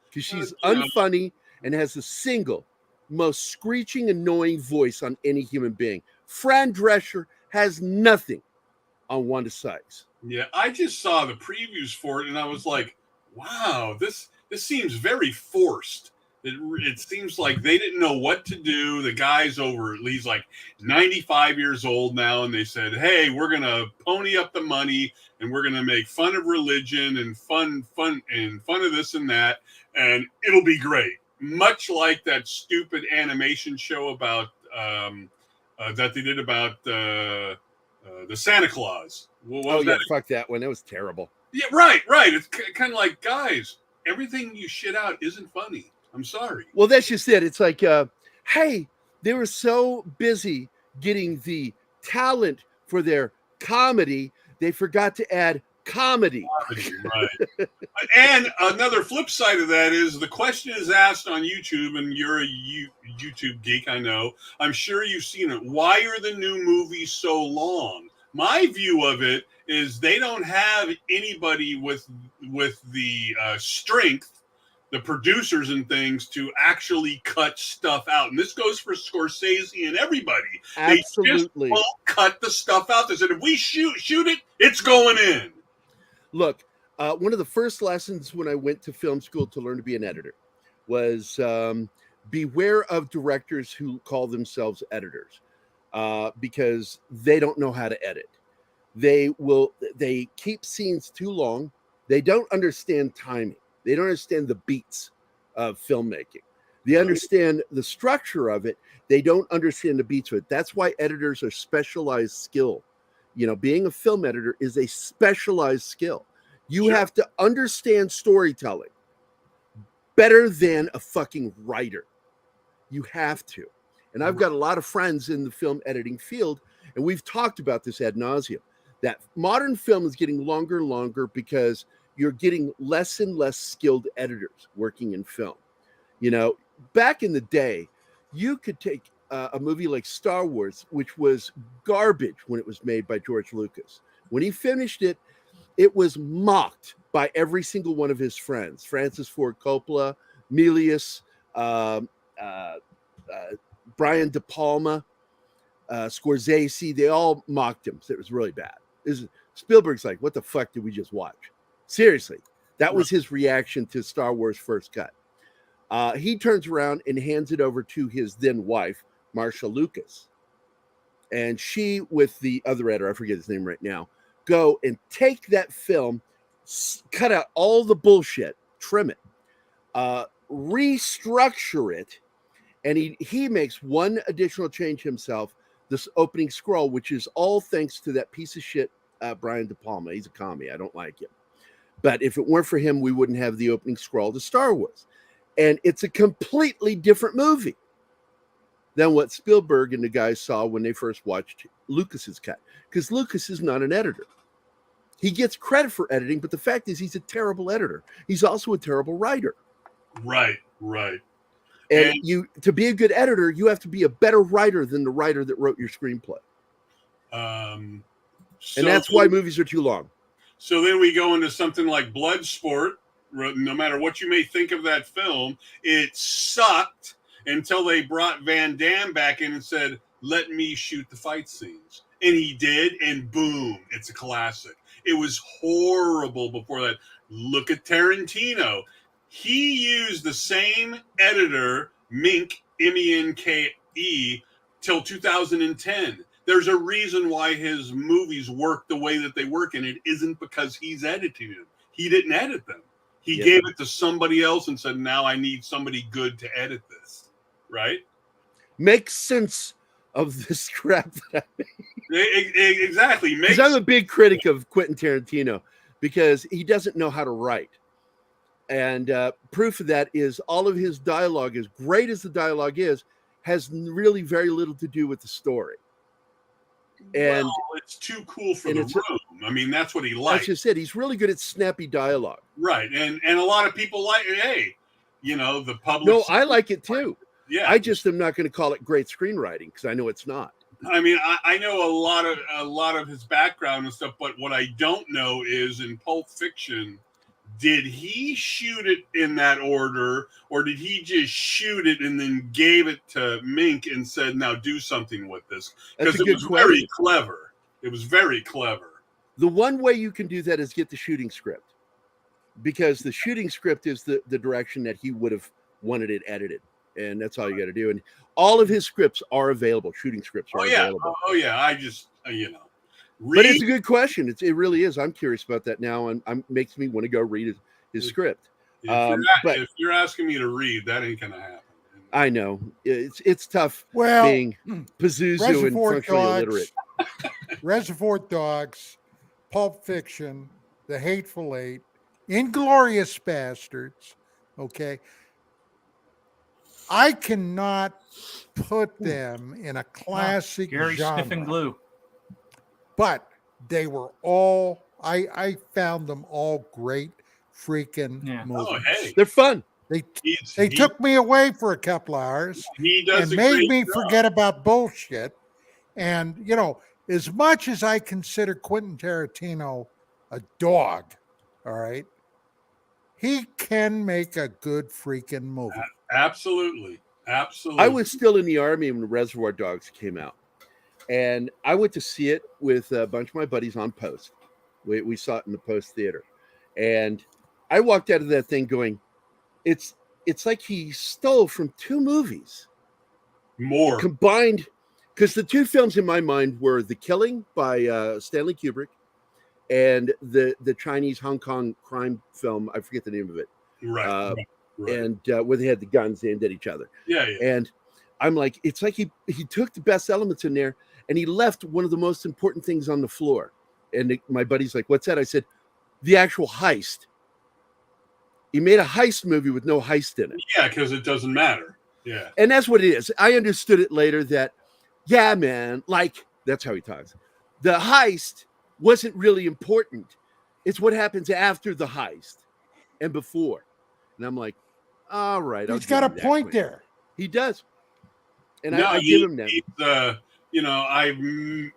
because she's unfunny and has the single most screeching, annoying voice on any human being. Fran Drescher has nothing on Wanda Sykes. Yeah, I just saw the previews for it, and I was like, wow, this seems very forced. It seems like they didn't know what to do. The guy's he's like 95 years old now, and they said, hey, we're going to pony up the money, and we're going to make fun of religion and fun of this and that, and it'll be great. Much like that stupid animation show about that they did about the Santa Claus. Fuck that one. That was terrible. Yeah, right. It's kind of like, guys, everything you shit out isn't funny. I'm sorry. Well, that's just it. It's like, hey, they were so busy getting the talent for their comedy, they forgot to add comedy. Right. And another flip side of that is the question is asked on YouTube, and you're a YouTube geek, I know. I'm sure you've seen it. Why are the new movies so long? My view of it is they don't have anybody with the strength, the producers and things, to actually cut stuff out. And this goes for Scorsese and everybody. Absolutely. They just won't cut the stuff out. They said, if we shoot it, it's going in. Look, one of the first lessons when I went to film school to learn to be an editor was beware of directors who call themselves editors because they don't know how to edit. They keep scenes too long. They don't understand timing. They don't understand the beats of filmmaking. They understand the structure of it. They don't understand the beats of it. That's why editors are specialized skill. You know, being a film editor is a specialized skill. You have to understand storytelling better than a fucking writer. You have to. And I've got a lot of friends in the film editing field, and we've talked about this ad nauseum, that modern film is getting longer and longer because you're getting less and less skilled editors working in film. You know, back in the day, you could take a movie like Star Wars, which was garbage when it was made by George Lucas. When he finished it, it was mocked by every single one of his friends. Francis Ford Coppola, Milius, Brian De Palma, Scorsese, they all mocked him. So it was really bad. Spielberg's like, what the fuck did we just watch? Seriously, that was his reaction to Star Wars First Cut. He turns around and hands it over to his then wife, Marcia Lucas. And she, with the other editor, I forget his name right now, go and take that film, cut out all the bullshit, trim it, restructure it, and he makes one additional change himself, this opening scroll, which is all thanks to that piece of shit, Brian De Palma. He's a commie. I don't like him. But if it weren't for him, we wouldn't have the opening scroll to Star Wars. And it's a completely different movie than what Spielberg and the guys saw when they first watched Lucas's cut. Because Lucas is not an editor. He gets credit for editing, but the fact is he's a terrible editor. He's also a terrible writer. Right. And to be a good editor, you have to be a better writer than the writer that wrote your screenplay. And that's why movies are too long. So then we go into something like Bloodsport. No matter what you may think of that film, it sucked until they brought Van Damme back in and said, let me shoot the fight scenes. And he did, and boom, it's a classic. It was horrible before that. Look at Tarantino. He used the same editor, Mink, M-E-N-K-E, till 2010. There's a reason why his movies work the way that they work, and it isn't because he's editing them. He didn't edit them. He gave it to somebody else and said, now I need somebody good to edit this. Right? Makes sense of this crap that I made. Exactly. Because I'm a big critic of Quentin Tarantino because he doesn't know how to write. And proof of that is all of his dialogue, as great as the dialogue is, has really very little to do with the story. And it's too cool for the room. I mean, that's what he likes. That's just it. He's really good at snappy dialogue. Right. And a lot of people like it. Hey, you know, the public. No, I like it too. Yeah. I just am not going to call it great screenwriting because I know it's not. I mean, I know a lot of his background and stuff, but what I don't know is in Pulp Fiction, did he shoot it in that order, or did he just shoot it and then gave it to Mink and said, now do something with this? Because it was very clever. It was very clever. The one way you can do that is get the shooting script. because the shooting script is the direction that he would have wanted it edited, and that's all you got to do. And all of his scripts are available. Shooting scripts are available. Oh yeah, I just But it's a good question. It really is. I'm curious about that now, and makes me want to go read his script. But if you're asking me to read, that ain't gonna happen. I know it's tough. Well, being Pazuzu and functionally illiterate. Reservoir Dogs, Pulp Fiction, The Hateful Eight, Inglourious Bastards. Okay, I cannot put them in a classic Gary genre. Sniffing Glue. But they were all, I found them all great freaking movies. Oh, hey. They're fun. They took me away for a couple hours and made me forget about bullshit. And, you know, as much as I consider Quentin Tarantino a dog, all right, he can make a good freaking movie. Absolutely. Absolutely. I was still in the Army when Reservoir Dogs came out. And I went to see it with a bunch of my buddies on Post. We saw it in the Post Theater. And I walked out of that thing going, it's like he stole from two movies. More. Combined, because the two films in my mind were The Killing by Stanley Kubrick and the Chinese Hong Kong crime film. I forget the name of it. Right. And where they had the guns aimed at each other. Yeah. And I'm like, it's like he took the best elements in there and he left one of the most important things on the floor. And my buddy's like, what's that? I said, the actual heist. He made a heist movie with no heist in it. Yeah, because it doesn't matter. Yeah. And that's what it is. I understood it later that, yeah, man, like, that's how he talks. The heist wasn't really important. It's what happens after the heist and before. And I'm like, all right. He's got a point there. He does. And no, I give him that.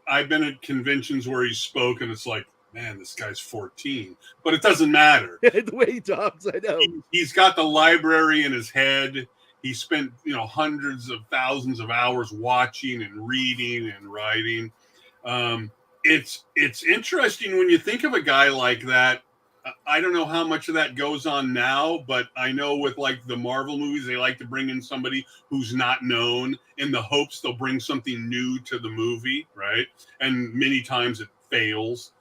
I've been at conventions where he's spoken. It's like, man, this guy's 14, but it doesn't matter. The way he talks, I know. He's got the library in his head. He spent, hundreds of thousands of hours watching and reading and writing. It's interesting when you think of a guy like that. I don't know how much of that goes on now, but I know with like the Marvel movies, they like to bring in somebody who's not known in the hopes they'll bring something new to the movie, right? And many times it fails.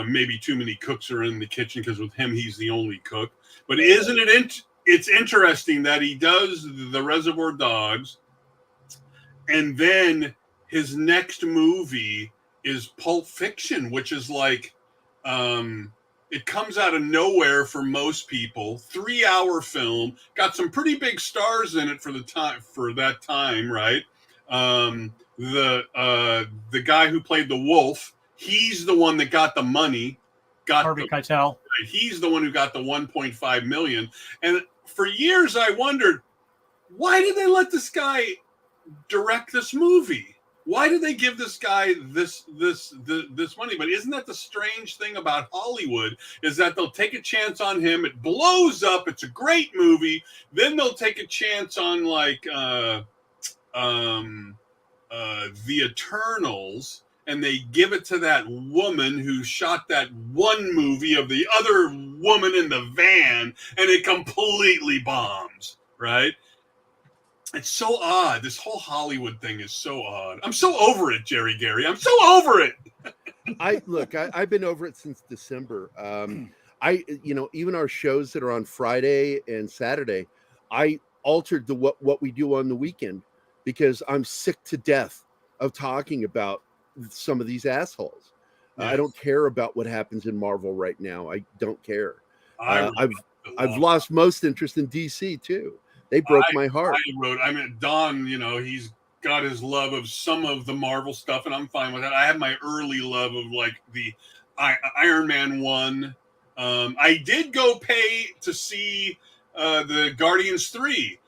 Maybe too many cooks are in the kitchen because with him, he's the only cook. But isn't it it's interesting that he does the Reservoir Dogs, and then his next movie is Pulp Fiction, which is like it comes out of nowhere for most people. 3-hour film, got some pretty big stars in it for that time, right? The guy who played the wolf, he's the one that got the money. Harvey Keitel. He's the one who got the 1.5 million. And for years, I wondered, why did they let this guy direct this movie? Why did they give this guy this money? But isn't that the strange thing about Hollywood, is that they'll take a chance on him. It blows up. It's a great movie. Then they'll take a chance on like The Eternals, and they give it to that woman who shot that one movie of the other woman in the van, and it completely bombs, right? It's so odd. This whole Hollywood thing is so odd. I'm so over it, Jerry Gary. I'm so over it. I've been over it since December. Even our shows that are on Friday and Saturday, I altered what we do on the weekend because I'm sick to death of talking about some of these assholes. Yes. I don't care about what happens in Marvel right now. I don't care. I've lost most interest in DC too. They broke my heart. Don, he's got his love of some of the Marvel stuff, and I'm fine with that. I had my early love of like the Iron Man 1. I did go pay to see the Guardians 3.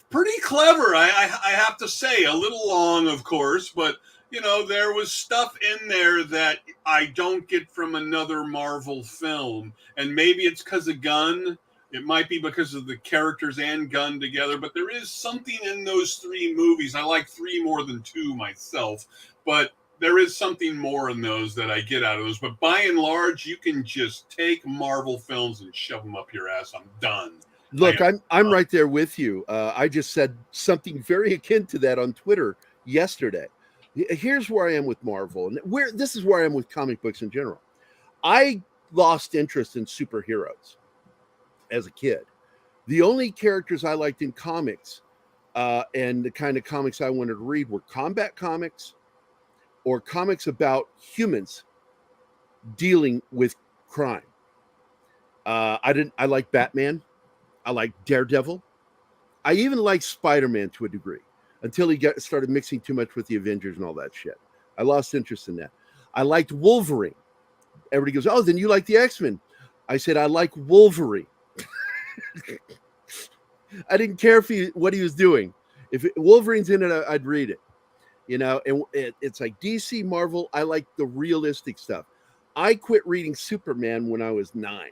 Pretty clever, I have to say. A little long, of course, but there was stuff in there that I don't get from another Marvel film. And maybe it's because of Gunn. It might be because of the characters and Gunn together, but there is something in those 3 movies. I like 3 more than 2 myself, but there is something more in those that I get out of those. But by and large, you can just take Marvel films and shove them up your ass. I'm done. Look, I'm right there with you. I just said something very akin to that on Twitter yesterday. Here's where I am with Marvel, and this is where I am with comic books in general. I lost interest in superheroes as a kid. The only characters I liked in comics and the kind of comics I wanted to read were combat comics or comics about humans dealing with crime. I like Batman. I like Daredevil. I even like Spider-Man to a degree until he started mixing too much with the Avengers and all that shit. I lost interest in that. I liked Wolverine. Everybody goes, oh, then you like the X-Men. I said, I like Wolverine. I didn't care what he was doing. If Wolverine's in it, I'd read it. You know, and it's like DC, Marvel. I like the realistic stuff. I quit reading Superman when I was 9.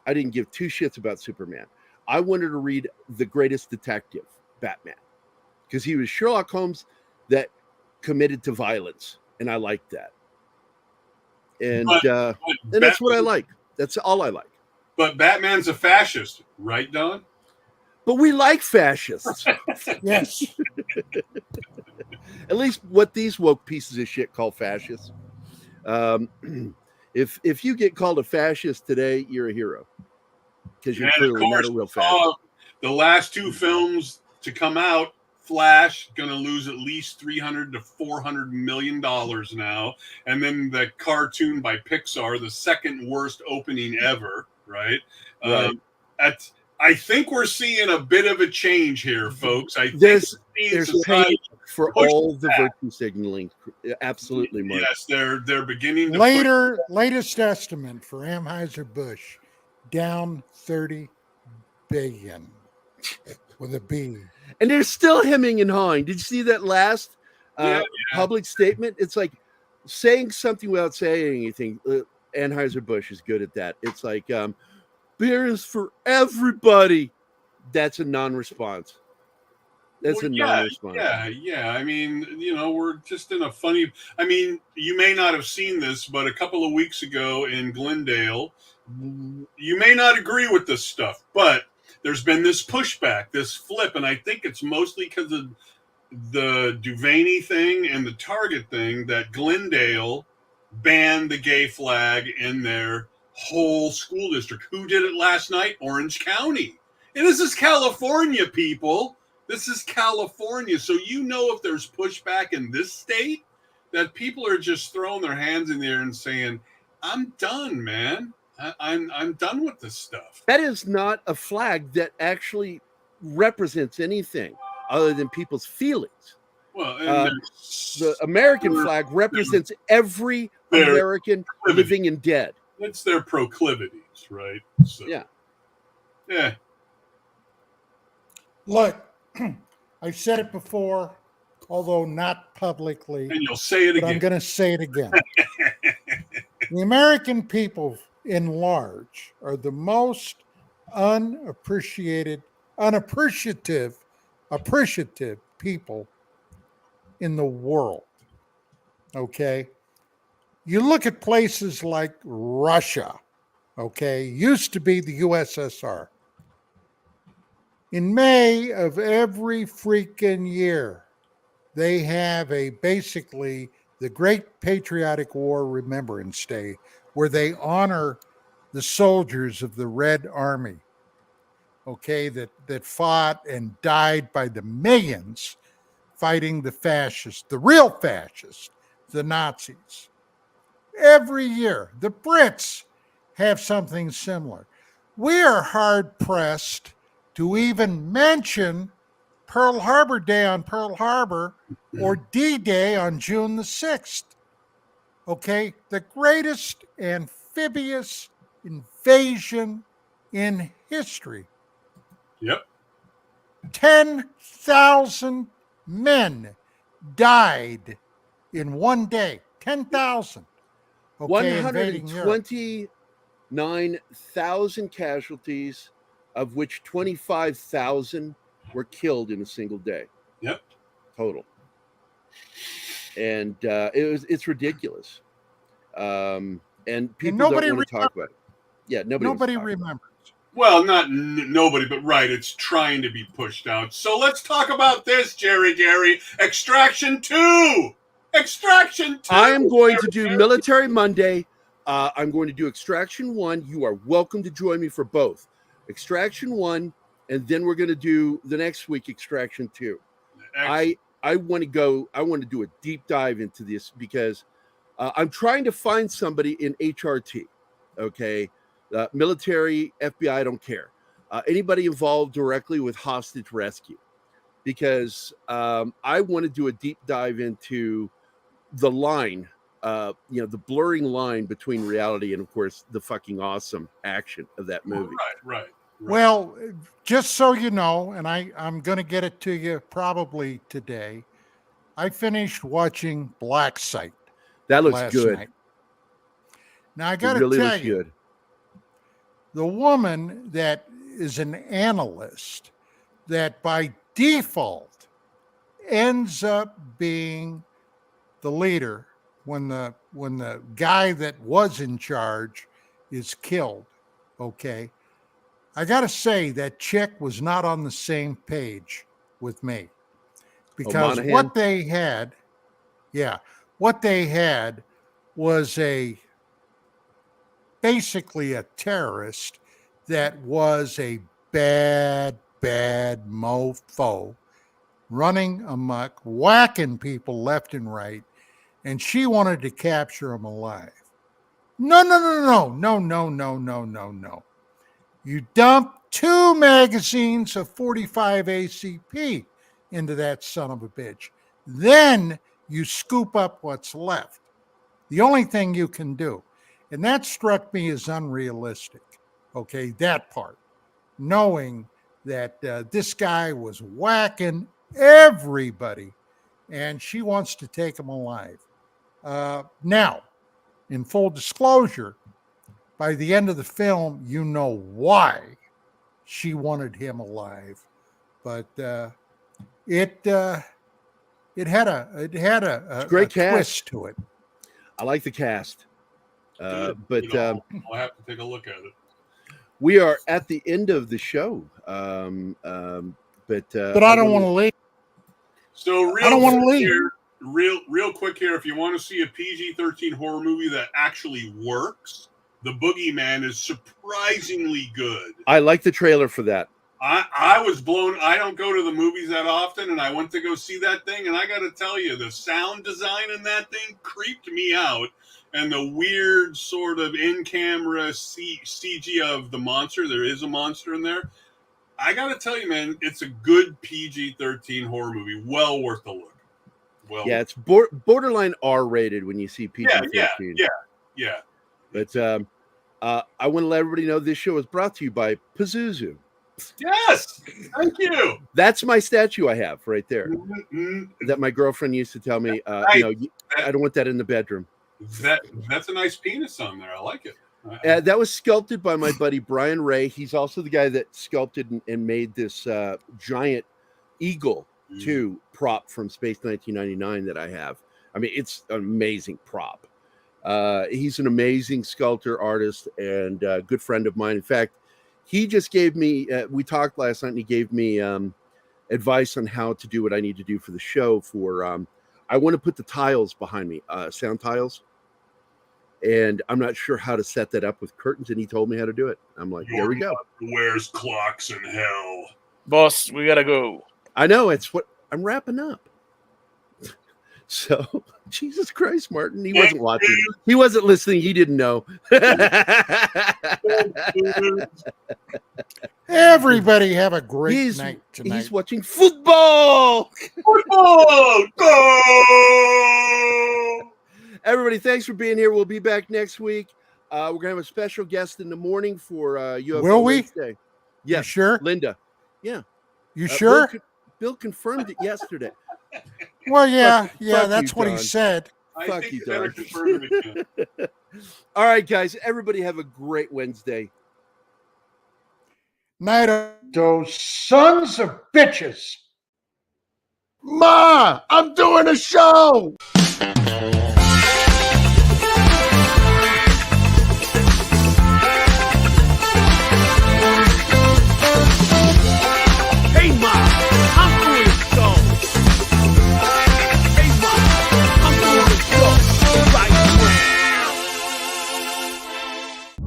I didn't give two shits about Superman. I wanted to read The Greatest Detective, Batman, because he was Sherlock Holmes that committed to violence, and I liked that. And that's what I like. That's all I like. But Batman's a fascist, right, Don? But we like fascists. Yes. At least what these woke pieces of shit call fascists. If you get called a fascist today, you're a hero. Because you're clearly not a real fascist. The last 2 films to come out, Flash, going to lose at least $300 to $400 million now. And then the cartoon by Pixar, the second worst opening ever, right? Right. I think we're seeing a bit of a change here, folks. There's pay for all the virtue signaling. Absolutely, Mark. Yes, they're beginning to latest estimate for Anheuser-Busch, down 30 billion with a B. And they're still hemming and hawing. Did you see that last public statement? It's like saying something without saying anything. Anheuser-Busch is good at that. It's like beer is for everybody. That's a non-response. Non-response. Yeah. I mean, you know, we're just in a funny. I mean, you may not have seen this, but a couple of weeks ago in Glendale, you may not agree with this stuff, but there's been this pushback, this flip, and I think it's mostly because of the Duvaney thing and the Target thing that Glendale banned the gay flag in their whole school district. Who did it last night? Orange County. And this is California, people. This is California. So you know if there's pushback in this state, that people are just throwing their hands in the air and saying, I'm done, man. I'm done with this stuff. That is not a flag that actually represents anything other than people's feelings. Well, the American flag represents every American living and dead. It's their proclivities, right? So, yeah. Look, I've said it before, although not publicly. And you'll say it again. I'm going to say it again. The American people in large are the most appreciative people in the world. Okay? You look at places like Russia, okay, used to be the USSR. In May of every freaking year, they have basically the Great Patriotic War Remembrance Day, where they honor the soldiers of the Red Army, okay, that fought and died by the millions fighting the fascists, the real fascists, the Nazis. Every year, the Brits have something similar. We are hard-pressed to even mention Pearl Harbor Day on Pearl Harbor or D-Day on June the 6th. Okay, the greatest amphibious invasion in history. Yep. 10,000 men died in one day. 10,000. Okay, 129,000 casualties, of which 25,000 were killed in a single day. Yep. Total. and it's ridiculous. And people nobody don't want to talk about it. Yeah, nobody remembers. Well, not nobody, but right, it's trying to be pushed out. So let's talk about this, Gary. Extraction 2! Extraction 2! I am going to do Military Monday. I'm going to do Extraction 1. You are welcome to join me for both. Extraction 1, and then we're going to do the next week Extraction 2. Excellent. I want to do a deep dive into this because I'm trying to find somebody in HRT, okay? Military, FBI, I don't care. Anybody involved directly with hostage rescue, because I want to do a deep dive into the line, the blurring line between reality and, of course, the fucking awesome action of that movie. Right. Well, just so you know, and I'm going to get it to you probably today, I finished watching Black Site. That looks good. Night. Now, I got to tell you, good. The woman that is an analyst that by default ends up being the leader when the guy that was in charge is killed, okay? I got to say that chick was not on the same page with me, because what they had was basically a terrorist that was a bad mofo, running amok, whacking people left and right, and she wanted to capture him alive. No. You dump 2 magazines of 45 ACP into that son of a bitch. Then you scoop up what's left. The only thing you can do. And that struck me as unrealistic, okay, that part. Knowing that this guy was whacking everybody and she wants to take him alive. Now, in full disclosure, by the end of the film, you know why she wanted him alive. But it had a great twist to it. I like the cast. I'll have to take a look at it. We are at the end of the show, but I don't want to leave. So I don't want to leave. Real quick here, if you want to see a PG-13 horror movie that actually works, The Boogeyman is surprisingly good. I like the trailer for that. I was blown. I don't go to the movies that often, and I went to go see that thing, and I got to tell you, the sound design in that thing creeped me out. And the weird sort of in-camera CG of the monster. There is a monster in there. I got to tell you, man, it's a good PG-13 horror movie. Well worth the look. It's borderline R-rated when you see PG-13. Yeah. But I want to let everybody know this show is brought to you by Pazuzu. Yes, thank you. That's my statue I have right there. Mm-hmm. That my girlfriend used to tell me, I don't want that in the bedroom. That's a nice penis on there. I like it. That was sculpted by my buddy Brian Ray. He's also the guy that sculpted and made this giant Eagle 2 prop from Space 1999 that I have. I mean, it's an amazing prop. He's an amazing sculptor, artist, and a good friend of mine. In fact, he just gave me, we talked last night, and he gave me advice on how to do what I need to do for the show. I want to put the tiles behind me, sound tiles. And I'm not sure how to set that up with curtains, and he told me how to do it. I'm like, there we go. Where's clocks in hell? Boss, we gotta go. I know, it's what I'm wrapping up. So, Jesus Christ, Martin, he wasn't watching. He wasn't listening. He didn't know. Everybody have a great night tonight. He's watching football. Football, go! Everybody, thanks for being here. We'll be back next week. We're going to have a special guest in the morning for UFO Wednesday. Yeah, you sure? Linda. Yeah. You sure? Bill confirmed it yesterday. Well, yeah, that's what he said. Fuck you, Don. All right, guys. Everybody have a great Wednesday. Night, those sons of bitches. Ma, I'm doing a show.